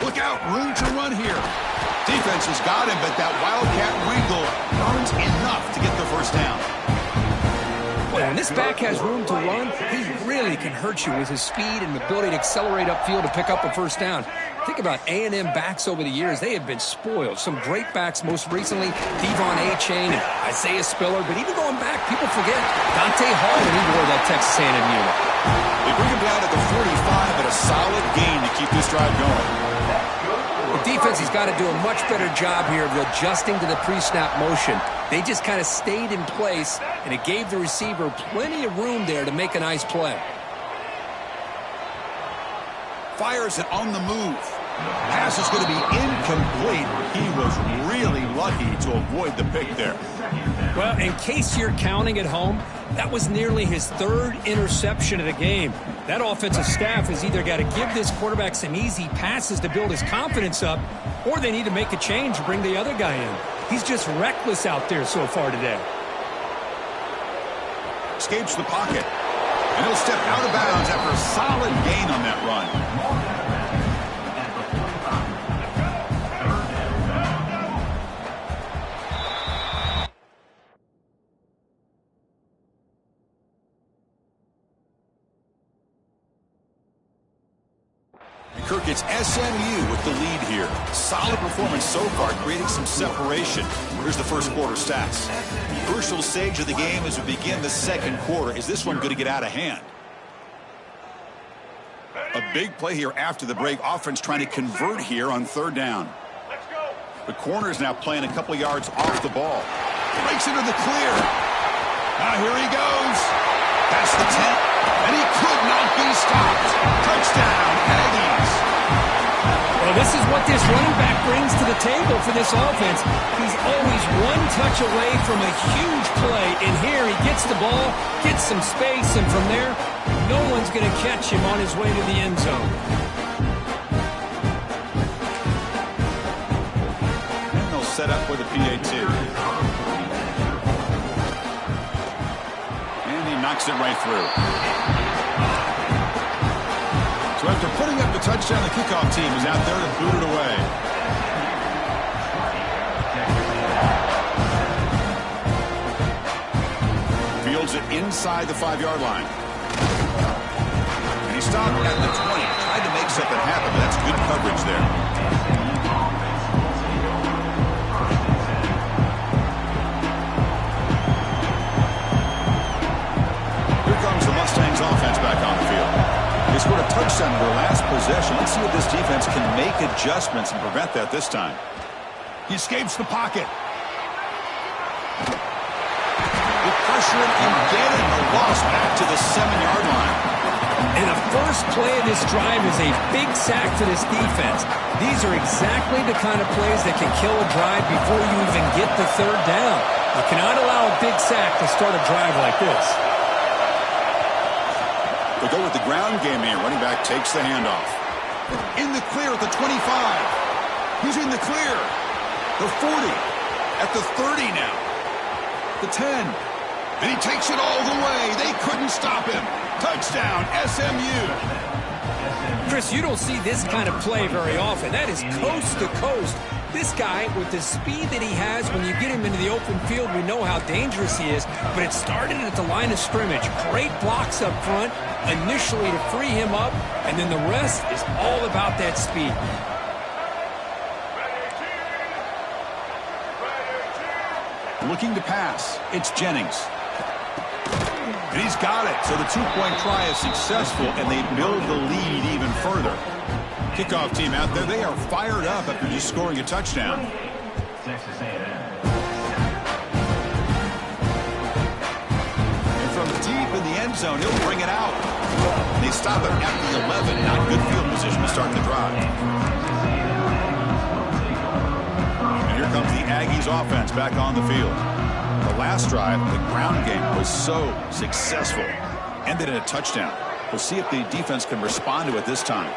Look out, room to run here. Defense has got him, but that Wildcat wrinkle earns enough to get the first down. When this back has room to run, he really can hurt you with his speed and ability to accelerate upfield to pick up a first down. Think about A&M backs over the years. They have been spoiled. Some great backs, most recently, Devon A-Chain and Isaiah Spiller. But even going back, people forget Dante Hall when he wore that Texas A&M unit. They bring him down at the 45 at a solid gain to keep this drive going. The defense has got to do a much better job here of adjusting to the pre-snap motion. They just kind of stayed in place, and it gave the receiver plenty of room there to make a nice play. Fires it on the move. Pass is going to be incomplete. He was really lucky to avoid the pick there. Well, in case you're counting at home, that was nearly his third interception of the game. That offensive staff has either got to give this quarterback some easy passes to build his confidence up, or they need to make a change and bring the other guy in. He's just reckless out there so far today. Escapes the pocket. And he'll step out of bounds after a solid gain on that run. Kirk, it's SMU with the lead here. Solid performance so far, creating some separation. Here's the first quarter stats. Crucial stage of the game as we begin the second quarter. Is this one going to get out of hand? A big play here after the break. Offense trying to convert here on third down. The corner is now playing a couple yards off the ball. Breaks into the clear. Now here he goes. Past the 10. And he could not be stopped. Touchdown, Aggies. Well, this is what this running back brings to the table for this offense. He's always one touch away from a huge play. And here he gets the ball, gets some space, and from there, no one's going to catch him on his way to the end zone. And they'll set up with a PAT. And he knocks it right through. So after putting up the touchdown, the kickoff team is out there to boot it away. Fields it inside the 5-yard line. And he stopped at the 20. Tried to make something happen, but that's good coverage there. Here comes the Mustangs offense back on the field. They scored a touchdown in their last possession. Let's see if this defense can make adjustments and prevent that this time. He escapes the pocket. They pressure him and get it. A loss back to the 7-yard line. And the first play of this drive is a big sack for this defense. These are exactly the kind of plays that can kill a drive before you even get the third down. You cannot allow a big sack to start a drive like this. They go with the ground game here. Running back takes the handoff. In the clear at the 25. He's in the clear. The 40. At the 30 now. The 10. And he takes it all the way. They couldn't stop him. Touchdown, SMU. Chris, you don't see this kind of play very often. That is coast to coast. This guy, with the speed that he has, when you get him into the open field, we know how dangerous he is. But it started at the line of scrimmage. Great blocks up front, initially to free him up, and then the rest is all about that speed. Looking to pass. It's Jennings. And he's got it. So the two-point try is successful, and they build the lead even further. Kickoff team out there, they are fired up after just scoring a touchdown. And from deep in the end zone, he'll bring it out. And they stop it at the 11. Not good field position to start the drive. And here comes the Aggies offense back on the field. The last drive, the ground game was so successful. Ended in a touchdown. We'll see if the defense can respond to it this time.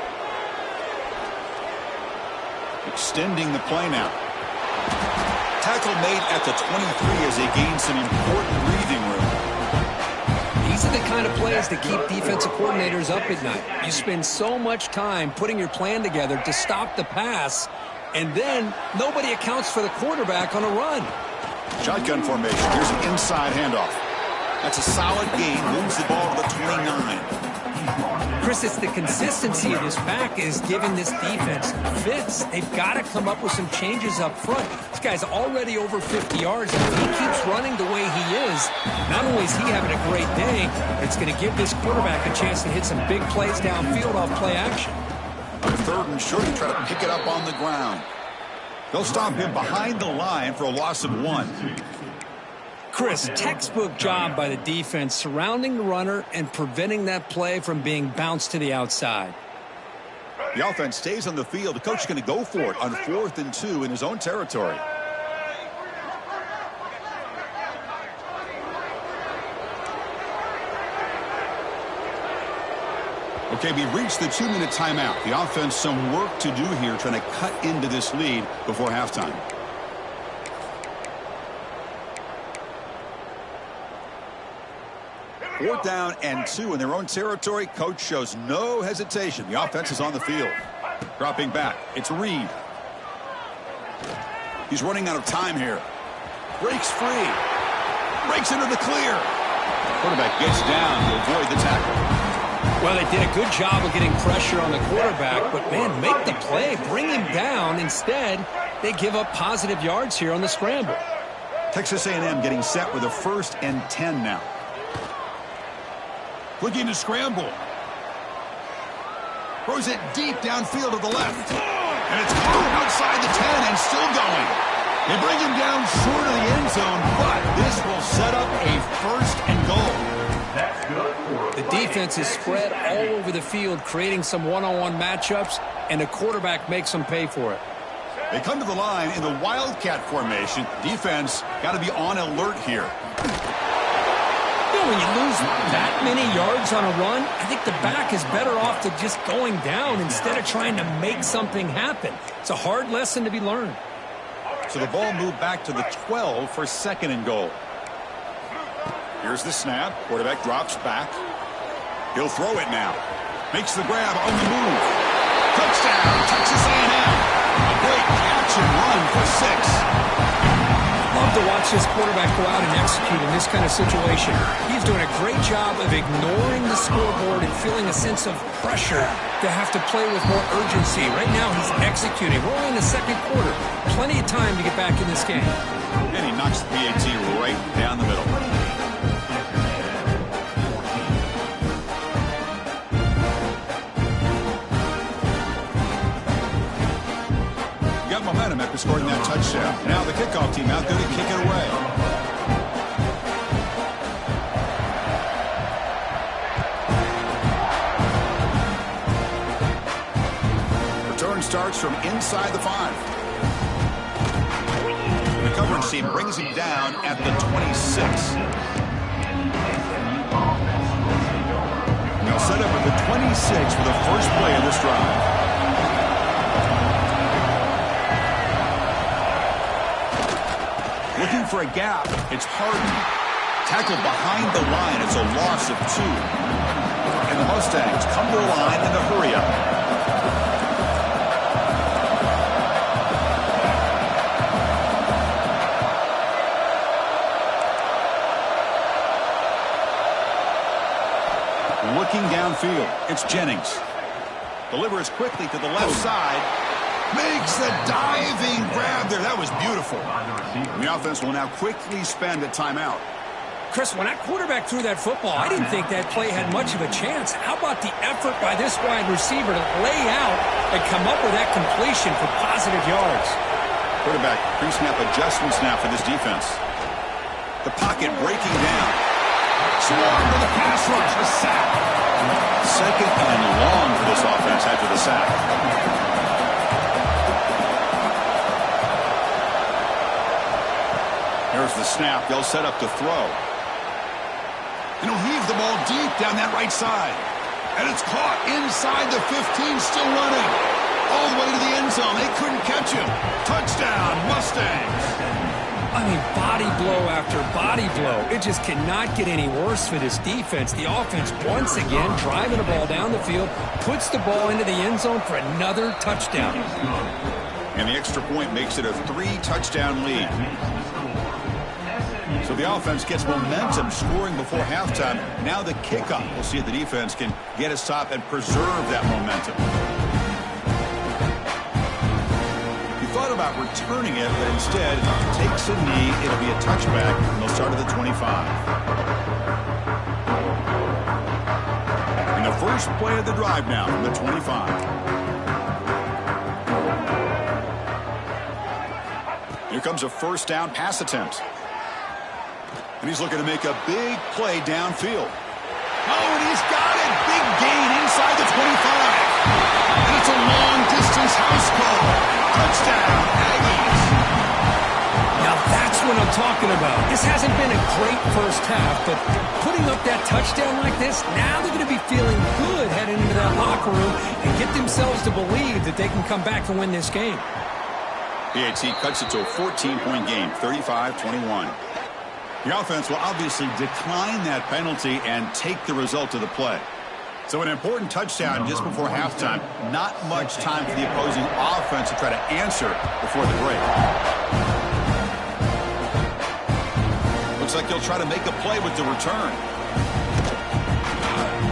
Extending the play now. Tackle made at the 23 as they gain some important breathing room. These are the kind of plays that keep defensive coordinators up at night. You spend so much time putting your plan together to stop the pass, and then nobody accounts for the quarterback on a run. Shotgun formation. Here's an inside handoff. That's a solid gain. Moves the ball to the 29. Chris, it's the consistency of this pack is giving this defense fits. They've got to come up with some changes up front. This guy's already over 50 yards. And if he keeps running the way he is, not only is he having a great day, but it's going to give this quarterback a chance to hit some big plays downfield off play action. On third and short, he try to pick it up on the ground. They'll stop him behind the line for a loss of 1. Chris, textbook job by the defense surrounding the runner and preventing that play from being bounced to the outside. The offense stays on the field. The coach is going to go for it on 4th and 2 in his own territory. Okay, we reached the 2-minute timeout. The offense some work to do here trying to cut into this lead before halftime. Fourth down and 2 in their own territory. Coach shows no hesitation. The offense is on the field. Dropping back. It's Reed. He's running out of time here. Breaks free. Breaks into the clear. Quarterback gets down to avoid the tackle. Well, they did a good job of getting pressure on the quarterback, but, man, make the play. Bring him down. Instead, they give up positive yards here on the scramble. Texas A&M getting set with a 1st and 10 now. Looking to scramble. Throws it deep downfield to the left. And it's caught outside the 10 and still going. They bring him down short of the end zone, but this will set up a 1st and goal. The defense is spread all over the field, creating some one-on-one matchups, and the quarterback makes them pay for it. They come to the line in the Wildcat formation. Defense got to be on alert here. When you lose that many yards on a run, I think the back is better off to just going down instead of trying to make something happen. It's a hard lesson to be learned. So the ball moved back to the 12 for 2nd and goal. Here's the snap. Quarterback drops back. He'll throw it now. Makes the grab on the move. Touchdown, Texas A&M. A great catch and run for 6. Love to watch this quarterback go out and execute in this kind of situation. He's doing a great job of ignoring the scoreboard and feeling a sense of pressure to have to play with more urgency. Right now, he's executing. We're only in the 2nd quarter. Plenty of time to get back in this game. And he knocks the PAT right down the middle. Momentum after scoring that touchdown. Now the kickoff team out there to kick it away. Return starts from inside the 5. The coverage team brings him down at the 26. They'll set up at the 26 for the first play of this drive. Looking for a gap. It's Harden. Tackled behind the line. It's a loss of 2. And the Mustangs come to the line in a hurry-up. Looking downfield, it's Jennings. Delivers quickly to the left side. Makes the diving grab there. That was beautiful. And the offense will now quickly spend a timeout. Chris, when that quarterback threw that football, I didn't think that play had much of a chance. How about the effort by this wide receiver to lay out and come up with that completion for positive yards? Quarterback pre-snap adjustment snap for this defense. The pocket breaking down. Swarm to the pass rush. A sack. Second and long for this offense after the sack. Here's the snap. They'll set up to throw. And he'll heave the ball deep down that right side. And it's caught inside the 15, still running. All the way to the end zone. They couldn't catch him. Touchdown, Mustangs. I mean, body blow after body blow. It just cannot get any worse for this defense. The offense, once again, driving the ball down the field, puts the ball into the end zone for another touchdown. And the extra point makes it a 3-touchdown lead. So the offense gets momentum scoring before halftime. Now the kickoff. We'll see if the defense can get a stop and preserve that momentum. Thought about returning it, but instead takes a knee. It'll be a touchback, and they'll start at the 25. And the first play of the drive now from the 25. Here comes a first down pass attempt. And he's looking to make a big play downfield. Oh, and he's got it. Big gain inside the 25. And it's a long-distance house call. Touchdown, Aggies. Now that's what I'm talking about. This hasn't been a great first half, but putting up that touchdown like this, now they're going to be feeling good heading into that locker room and get themselves to believe that they can come back and win this game. PAT cuts it to a 14-point game, 35-21. The offense will obviously decline that penalty and take the result of the play. So an important touchdown just before halftime. Not much time for the opposing offense to try to answer before the break. Looks like they'll try to make a play with the return.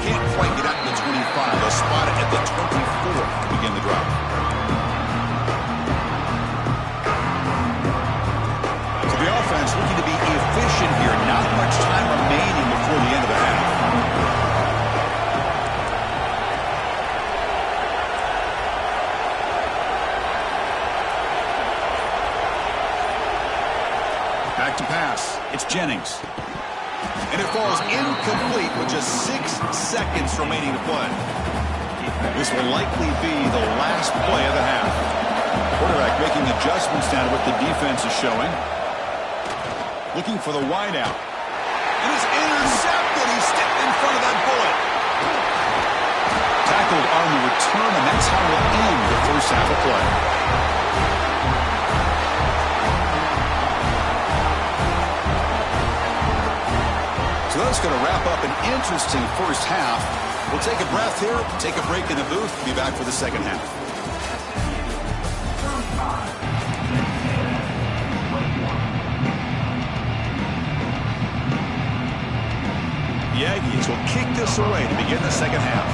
Can't quite get out to the 25. They'll spot it at the 24 to begin the drive. So the offense looking to be efficient here. Not much time remaining before the end of the half. Back to pass. It's Jennings. And it falls incomplete with just 6 seconds remaining to play. This will likely be the last play of the half. Quarterback making adjustments down to what the defense is showing. Looking for the wideout. And it's intercepted. He stepped in front of that bullet. Tackled on the return, and that's how we'll end the first half of play. So that's going to wrap up an interesting first half. We'll take a breath here, take a break in the booth, be back for the second half. The Aggies will kick this away to begin the second half.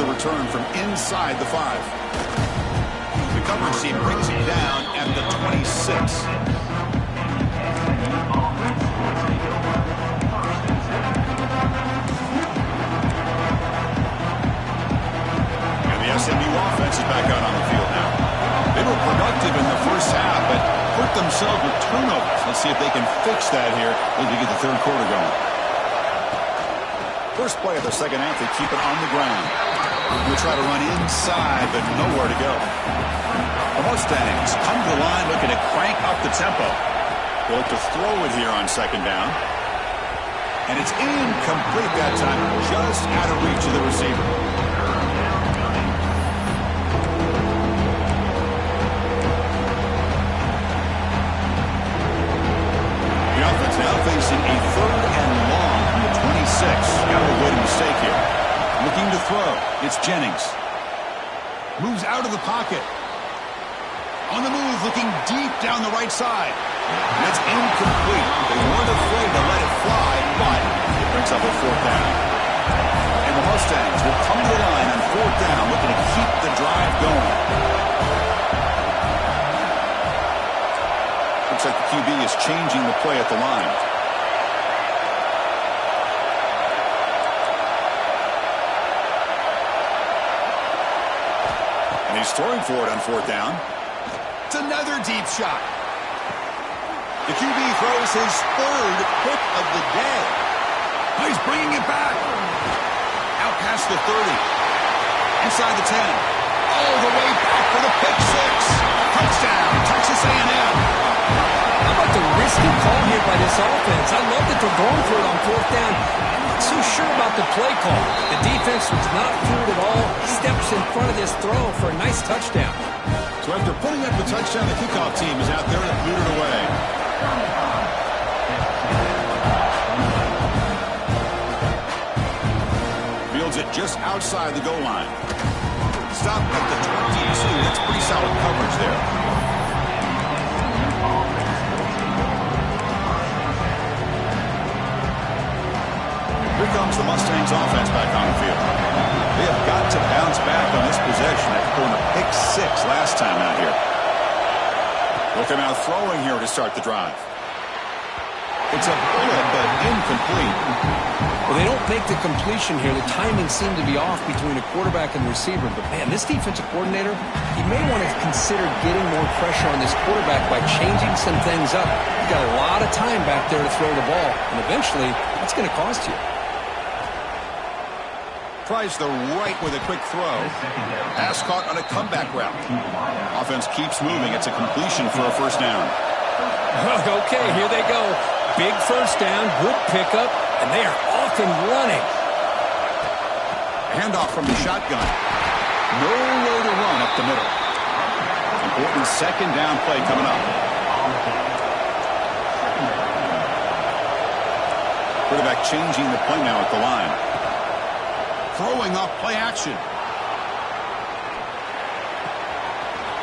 Return from inside the 5. The coverage team brings him down at the 26. And the SMU offense is back out on the field now. They were productive in the first half, but hurt themselves with turnovers. Let's see if they can fix that here as we get the third quarter going. First play of the second half, they keep it on the ground. We'll try to run inside, but nowhere to go. The Mustangs come to the line looking to crank up the tempo. They'll look to throw it here on second down. And it's incomplete that time, just out of reach of the receiver. The offense now facing a 3rd and long from the 26. Got to avoid a mistake here. Looking to throw. It's Jennings. Moves out of the pocket. On the move, looking deep down the right side. And it's incomplete. They weren't afraid to let it fly, but it brings up a 4th down. And the Mustangs will come to the line on 4th down, looking to keep the drive going. Looks like the QB is changing the play at the line. And he's throwing for it on 4th down. It's another deep shot. The QB throws his 3rd pick of the day. Oh, he's bringing it back. Out past the 30. Inside the 10. All the way back for the pick 6. Touchdown, Texas A&M. How about the risky call here by this offense? I love that they're going for it on 4th down. I'm not so sure about the play call. The defense was not fooled at all. Steps in front of this throw for a nice touchdown. So after putting up the touchdown, the kickoff team is out there to boot it away. Fields it just outside the goal line. Stop at the 22. That's pretty solid coverage there. Here comes the Mustangs offense back on the field. They have got to bounce back on this possession after going to pick 6 last time out here. Look at out throwing here to start the drive. It's a bullet, but incomplete. Well, they don't make the completion here. The timing seemed to be off between a quarterback and the receiver. But, man, this defensive coordinator, he may want to consider getting more pressure on this quarterback by changing some things up. He's got a lot of time back there to throw the ball, and eventually that's going to cost you. Tries the right with a quick throw. Pass caught on a comeback route. Offense keeps moving. It's a completion for a 1st down. Okay, here they go. Big 1st down, good pickup, and they are off and running. Handoff from the shotgun. No way to run up the middle. Important 2nd down play coming up. Quarterback changing the play now at the line. Throwing off play action.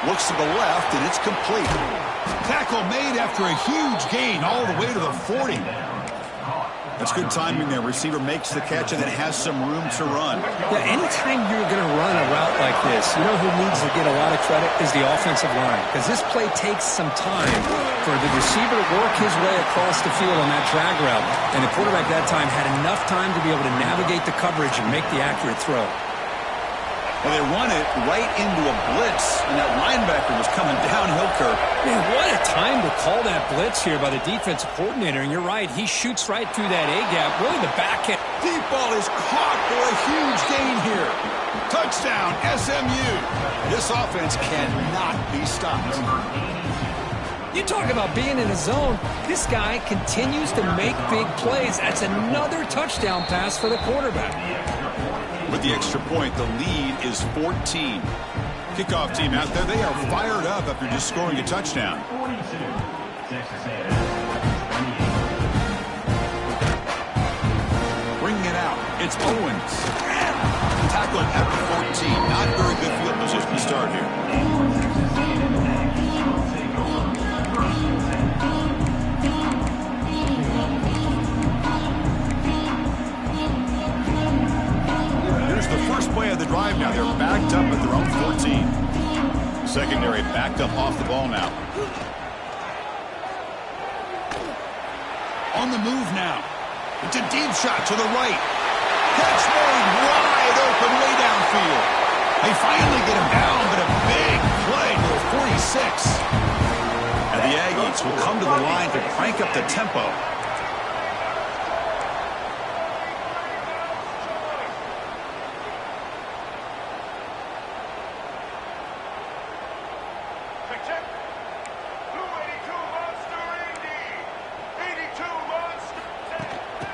Looks to the left, and it's complete. Tackle made after a huge gain all the way to the 40. That's good timing there. Receiver makes the catch and then has some room to run. Yeah, anytime you're going to run a route like this, you know who needs to get a lot of credit is the offensive line. Because this play takes some time for the receiver to work his way across the field on that drag route. And the quarterback that time had enough time to be able to navigate the coverage and make the accurate throw. Well, they run it right into a blitz, and that linebacker was coming downhill curve. Man, what a time to call that blitz here by the defensive coordinator. And you're right, he shoots right through that A-gap, really the back end. Deep ball is caught for a huge gain here. Touchdown, SMU. This offense cannot be stopped. You talk about being in a zone. This guy continues to make big plays. That's another touchdown pass for the quarterback. With the extra point, the lead is 14. Kickoff team out there, they are fired up after just scoring a touchdown. Bringing it out, it's Owens. Tackled at the 14. Not very good field position to start here. The first play of the drive now. They're backed up at their own 14. Secondary backed up off the ball now. On the move now. It's a deep shot to the right. Catch made wide open way downfield. They finally get him down, but a big play to the 46. And the Aggies will come to the line to crank up the tempo.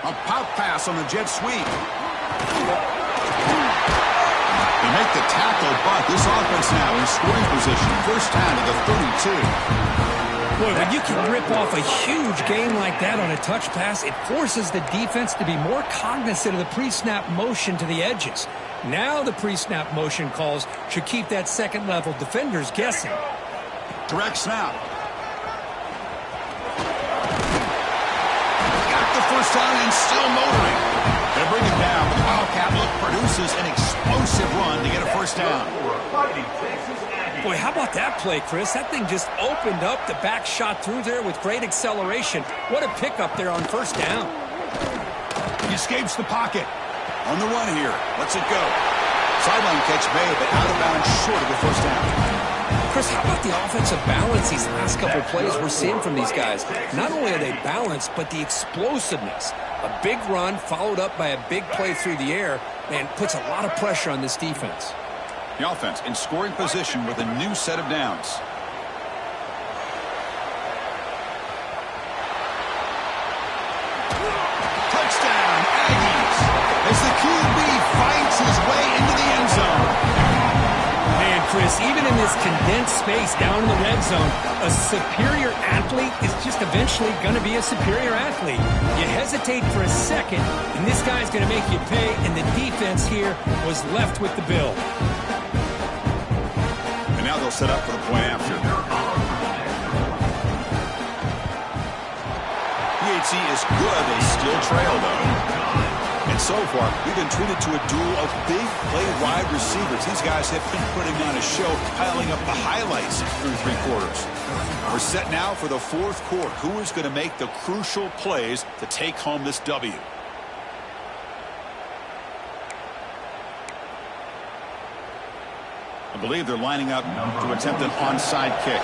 A pop pass on the jet sweep. They make the tackle, but this offense now in scoring position. First down to the 32. Boy, when you can rip off a huge gain like that on a touch pass, it forces the defense to be more cognizant of the pre-snap motion to the edges. Now the pre-snap motion calls should keep that second-level defenders guessing. Direct snap. Got the first down and still motoring. They bring it down, but the Wildcat look produces an explosive run to get a first down. Boy, how about that play, Chris? That thing just opened up. The back shot through there with great acceleration. What a pickup there on first down. He escapes the pocket. On the run here. Lets it go. Sideline catch made, but out of bounds short of the first down. Chris, how about the offensive balance these last couple of plays we're seeing from these guys? Not only are they balanced, but the explosiveness. A big run followed up by a big play through the air and puts a lot of pressure on this defense. The offense in scoring position with a new set of downs. Touchdown, Aggies! As the QB fights his way into the end zone. Man, Chris, even in this condensed space down in the red zone, a superior athlete is just eventually going to be a superior athlete. You hesitate for a second, and this guy's going to make you pay, and the defense here was left with the bill. And now they'll set up for the point after. PHC is good. They still trail, though. And so far, we've been treated to a duel of big play wide receivers. These guys have been putting on a show, piling up the highlights through three quarters. We're set now for the fourth quarter. Who is going to make the crucial plays to take home this W? I believe they're lining up to attempt an onside kick.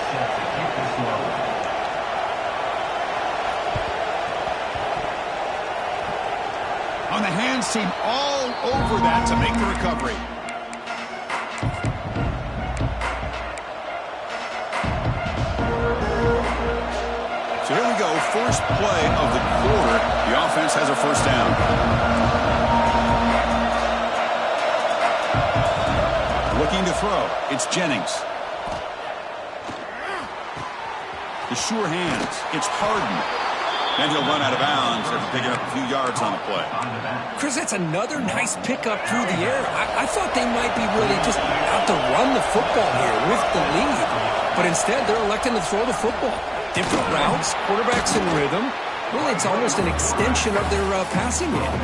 On the hands team all over that to make the recovery. So here we go, first play of the quarter. The offense has a first down. Looking to throw. It's Jennings. The sure hands. It's Harden. And he'll run out of bounds after picking up a few yards on the play. Chris, that's another nice pickup through the air. I thought they might be really just out to run the football here with the lead. But instead, they're electing to throw the football. Different routes, quarterbacks in rhythm. Really, it's almost an extension of their passing game.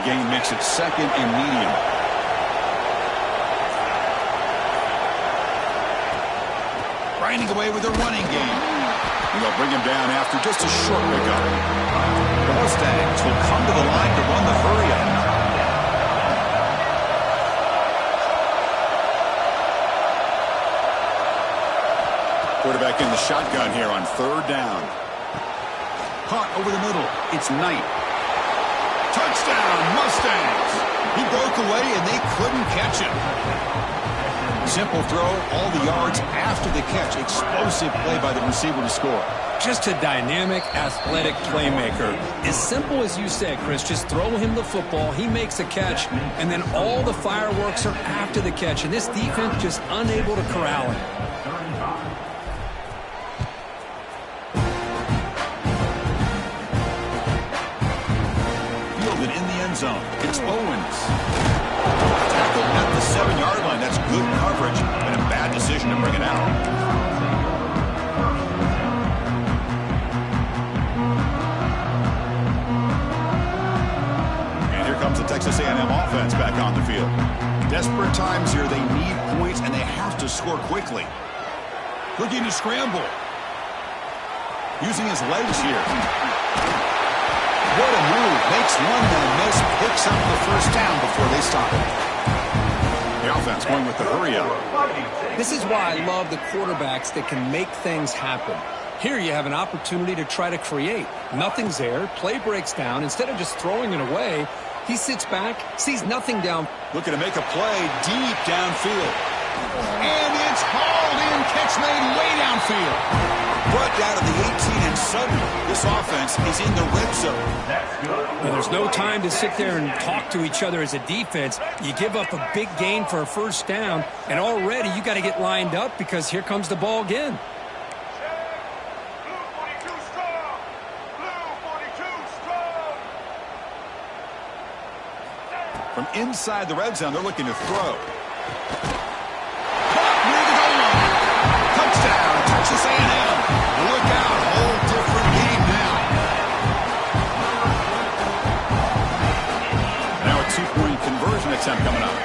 Again, makes it second and medium. Grinding away with a running game. And they'll bring him down after just a short pickup. The Mustangs will come to the line to run the hurry-up. Quarterback in the shotgun here on third down. Caught over the middle. It's Knight. Touchdown, Mustangs! He broke away and they couldn't catch him. Simple throw, all the yards after the catch. Explosive play by the receiver to score. Just a dynamic, athletic playmaker. As simple as you said, Chris, just throw him the football, he makes a catch, and then all the fireworks are after the catch. And this defense just unable to corral him. Fielded in the end zone. It's Owens. At the 7-yard line. That's good coverage and a bad decision to bring it out. And here comes the Texas A&M offense back on the field. Desperate times here. They need points and they have to score quickly. Looking to scramble. Using his legs here. What a move. Makes one man miss. Picks up the first down before they stop it. The offense going with the hurry-up. This is why I love the quarterbacks that can make things happen. Here you have an opportunity to try to create. Nothing's there. Play breaks down. Instead of just throwing it away, he sits back, sees nothing down. Looking to make a play deep downfield. And it's hauled in. Catch made way downfield. brought down to the 18, and suddenly this offense is in the red zone. Well, there's no time to sit there and talk to each other as a defense. You give up a big gain for a first down, and already you got to get lined up because here comes the ball again. From inside the red zone, they're looking to throw. Caught near the goal line. Touchdown, Texas A&M. Look out, whole different game now. Now a two-point conversion attempt coming up.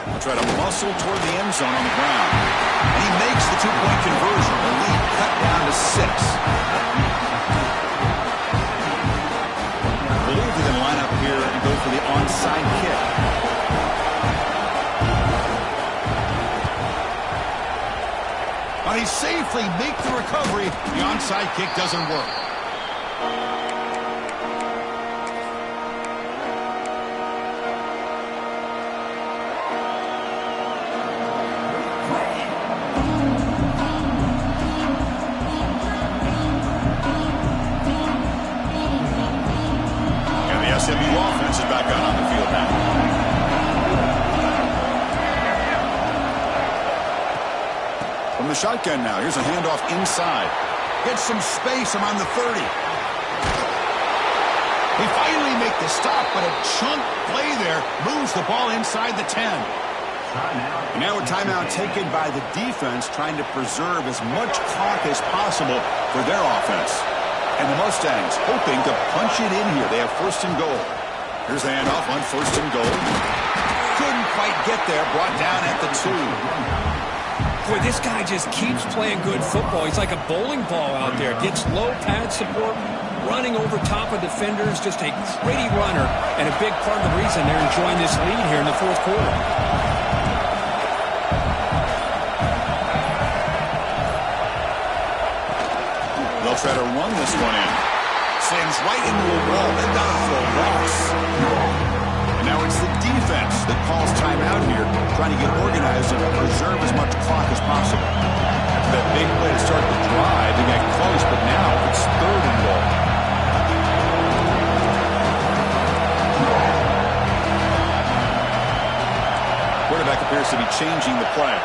They'll try to muscle toward the end zone on the ground. And he makes the two-point conversion. The lead cut down to 6. I believe they're going to line up here and go for the onside kick. But he safely makes the recovery. The onside kick doesn't work. CFB offense is back out on the field now. From the shotgun now, here's a handoff inside. Gets some space around the 30. They finally make the stop, but a chunk play there moves the ball inside the 10. And now a timeout taken by the defense, trying to preserve as much clock as possible for their offense. And the Mustangs hoping to punch it in here. They have first and goal. Here's the handoff on first and goal. Couldn't quite get there. Brought down at the 2. Boy, this guy just keeps playing good football. He's like a bowling ball out there. Gets low pad support, running over top of defenders. Just a gritty runner, and a big part of the reason they're enjoying this lead here in the fourth quarter. They'll try to run this one in. Sends right into a wall. They've got it for a loss. And now it's the defense that calls timeout here, trying to get organized and preserve as much clock as possible. After that big play to start the drive, they got close, but now it's third and goal. Quarterback appears to be changing the play.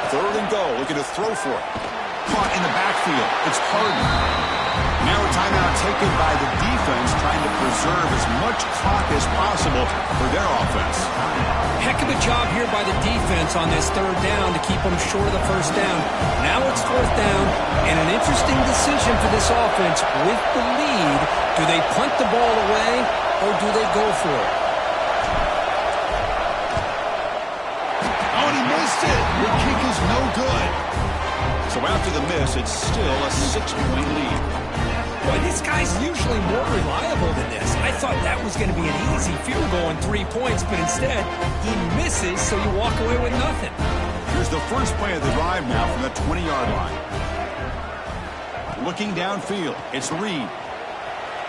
Third and goal, looking to throw for it. Caught in the backfield. It's Harden. Now a timeout taken by the defense, trying to preserve as much clock as possible for their offense. Heck of a job here by the defense on this third down to keep them short of the first down. Now it's fourth down, and an interesting decision for this offense. With the lead, do they punt the ball away, or do they go for it? Oh, and he missed it. The kick is no good. So after the miss, it's still a 6-point lead. Boy, this guy's usually more reliable than this. I thought that was going to be an easy field goal and 3 points, but instead, he misses, so you walk away with nothing. Here's the first play of the drive now from the 20-yard line. Looking downfield, it's Reed.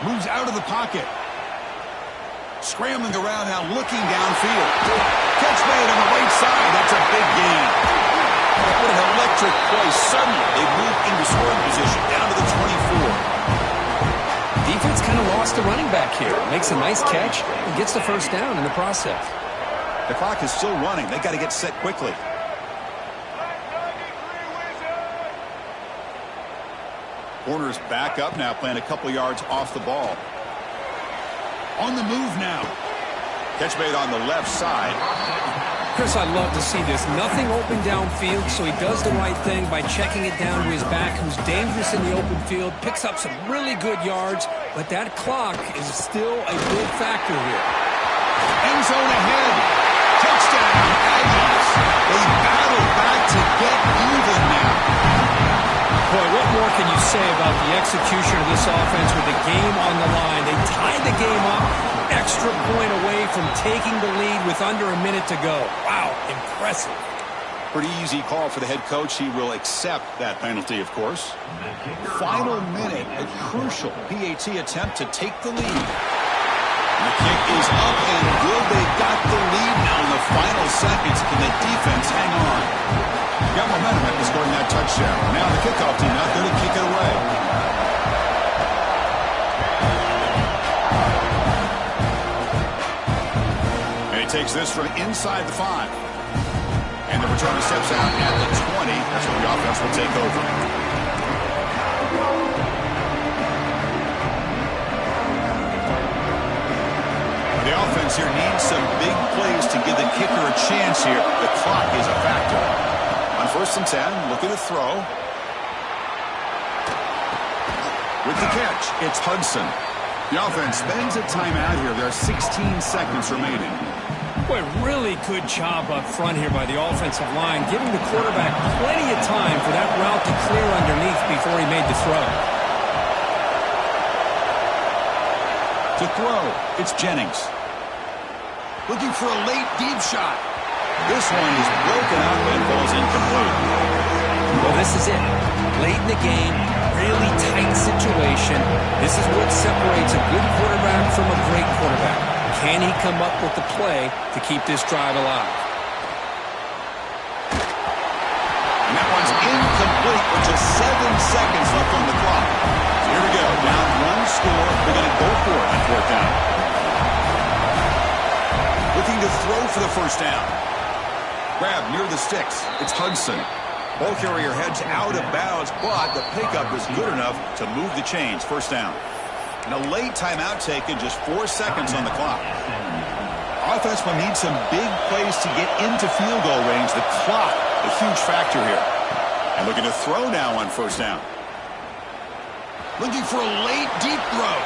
Moves out of the pocket. Scrambling around now, looking downfield. Catch made on the right side. That's a big gain. What an electric play. Suddenly, they move into scoring position down to the 24. Defense kind of lost the running back here. Makes a nice catch and gets the first down in the process. The clock is still running. They got to get set quickly. Corner's back up now, playing a couple yards off the ball. On the move now. Catch made on the left side. Chris, I love to see this. Nothing open downfield, so he does the right thing by checking it down to his back, who's dangerous in the open field, picks up some really good yards, but that clock is still a big factor here. End zone ahead. Touchdown, Aggies. They battle back to get even now. Boy, what more can you say about the execution of this offense with the game on the line? They tied the game up, extra point away from taking the lead with under a minute to go. Wow, impressive. Pretty easy call for the head coach. He will accept that penalty, of course. Final minute, a crucial PAT attempt to take the lead. The kick is up and good. They got the lead now in the final seconds. Can the defense hang on? Got momentum after scoring that touchdown. Now the kickoff team out there to kick it away. And he takes this from inside the 5. And the returner steps out at the 20. That's where the offense will take over. The offense here needs some big plays to give the kicker a chance here. The clock is a factor. On 1st and 10, look at the throw. With the catch, it's Hudson. The offense spends a timeout here. There are 16 seconds remaining. Boy, really good job up front here by the offensive line, giving the quarterback plenty of time for that route to clear underneath before he made the throw. To throw, it's Jennings. Looking for a late deep shot. This one is broken up and falls incomplete. Well, this is it. Late in the game, really tight situation. This is what separates a good quarterback from a great quarterback. Can he come up with the play to keep this drive alive? And that one's incomplete with just 7 seconds left on the clock. So here we go. Down 1 score. They're going to go for it on 4th down. Looking to throw for the 1st down. Grab near the sticks. It's Hudson. Ball carrier heads out of bounds, but the pickup is good enough to move the chains. 1st down. And a late timeout taken, just 4 seconds on the clock. Offense will need some big plays to get into field goal range. The clock, a huge factor here. And looking to throw now on 1st down. Looking for a late deep throw.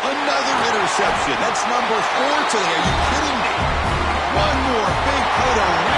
Another interception. That's number 4 today. Are you kidding me? One more big play to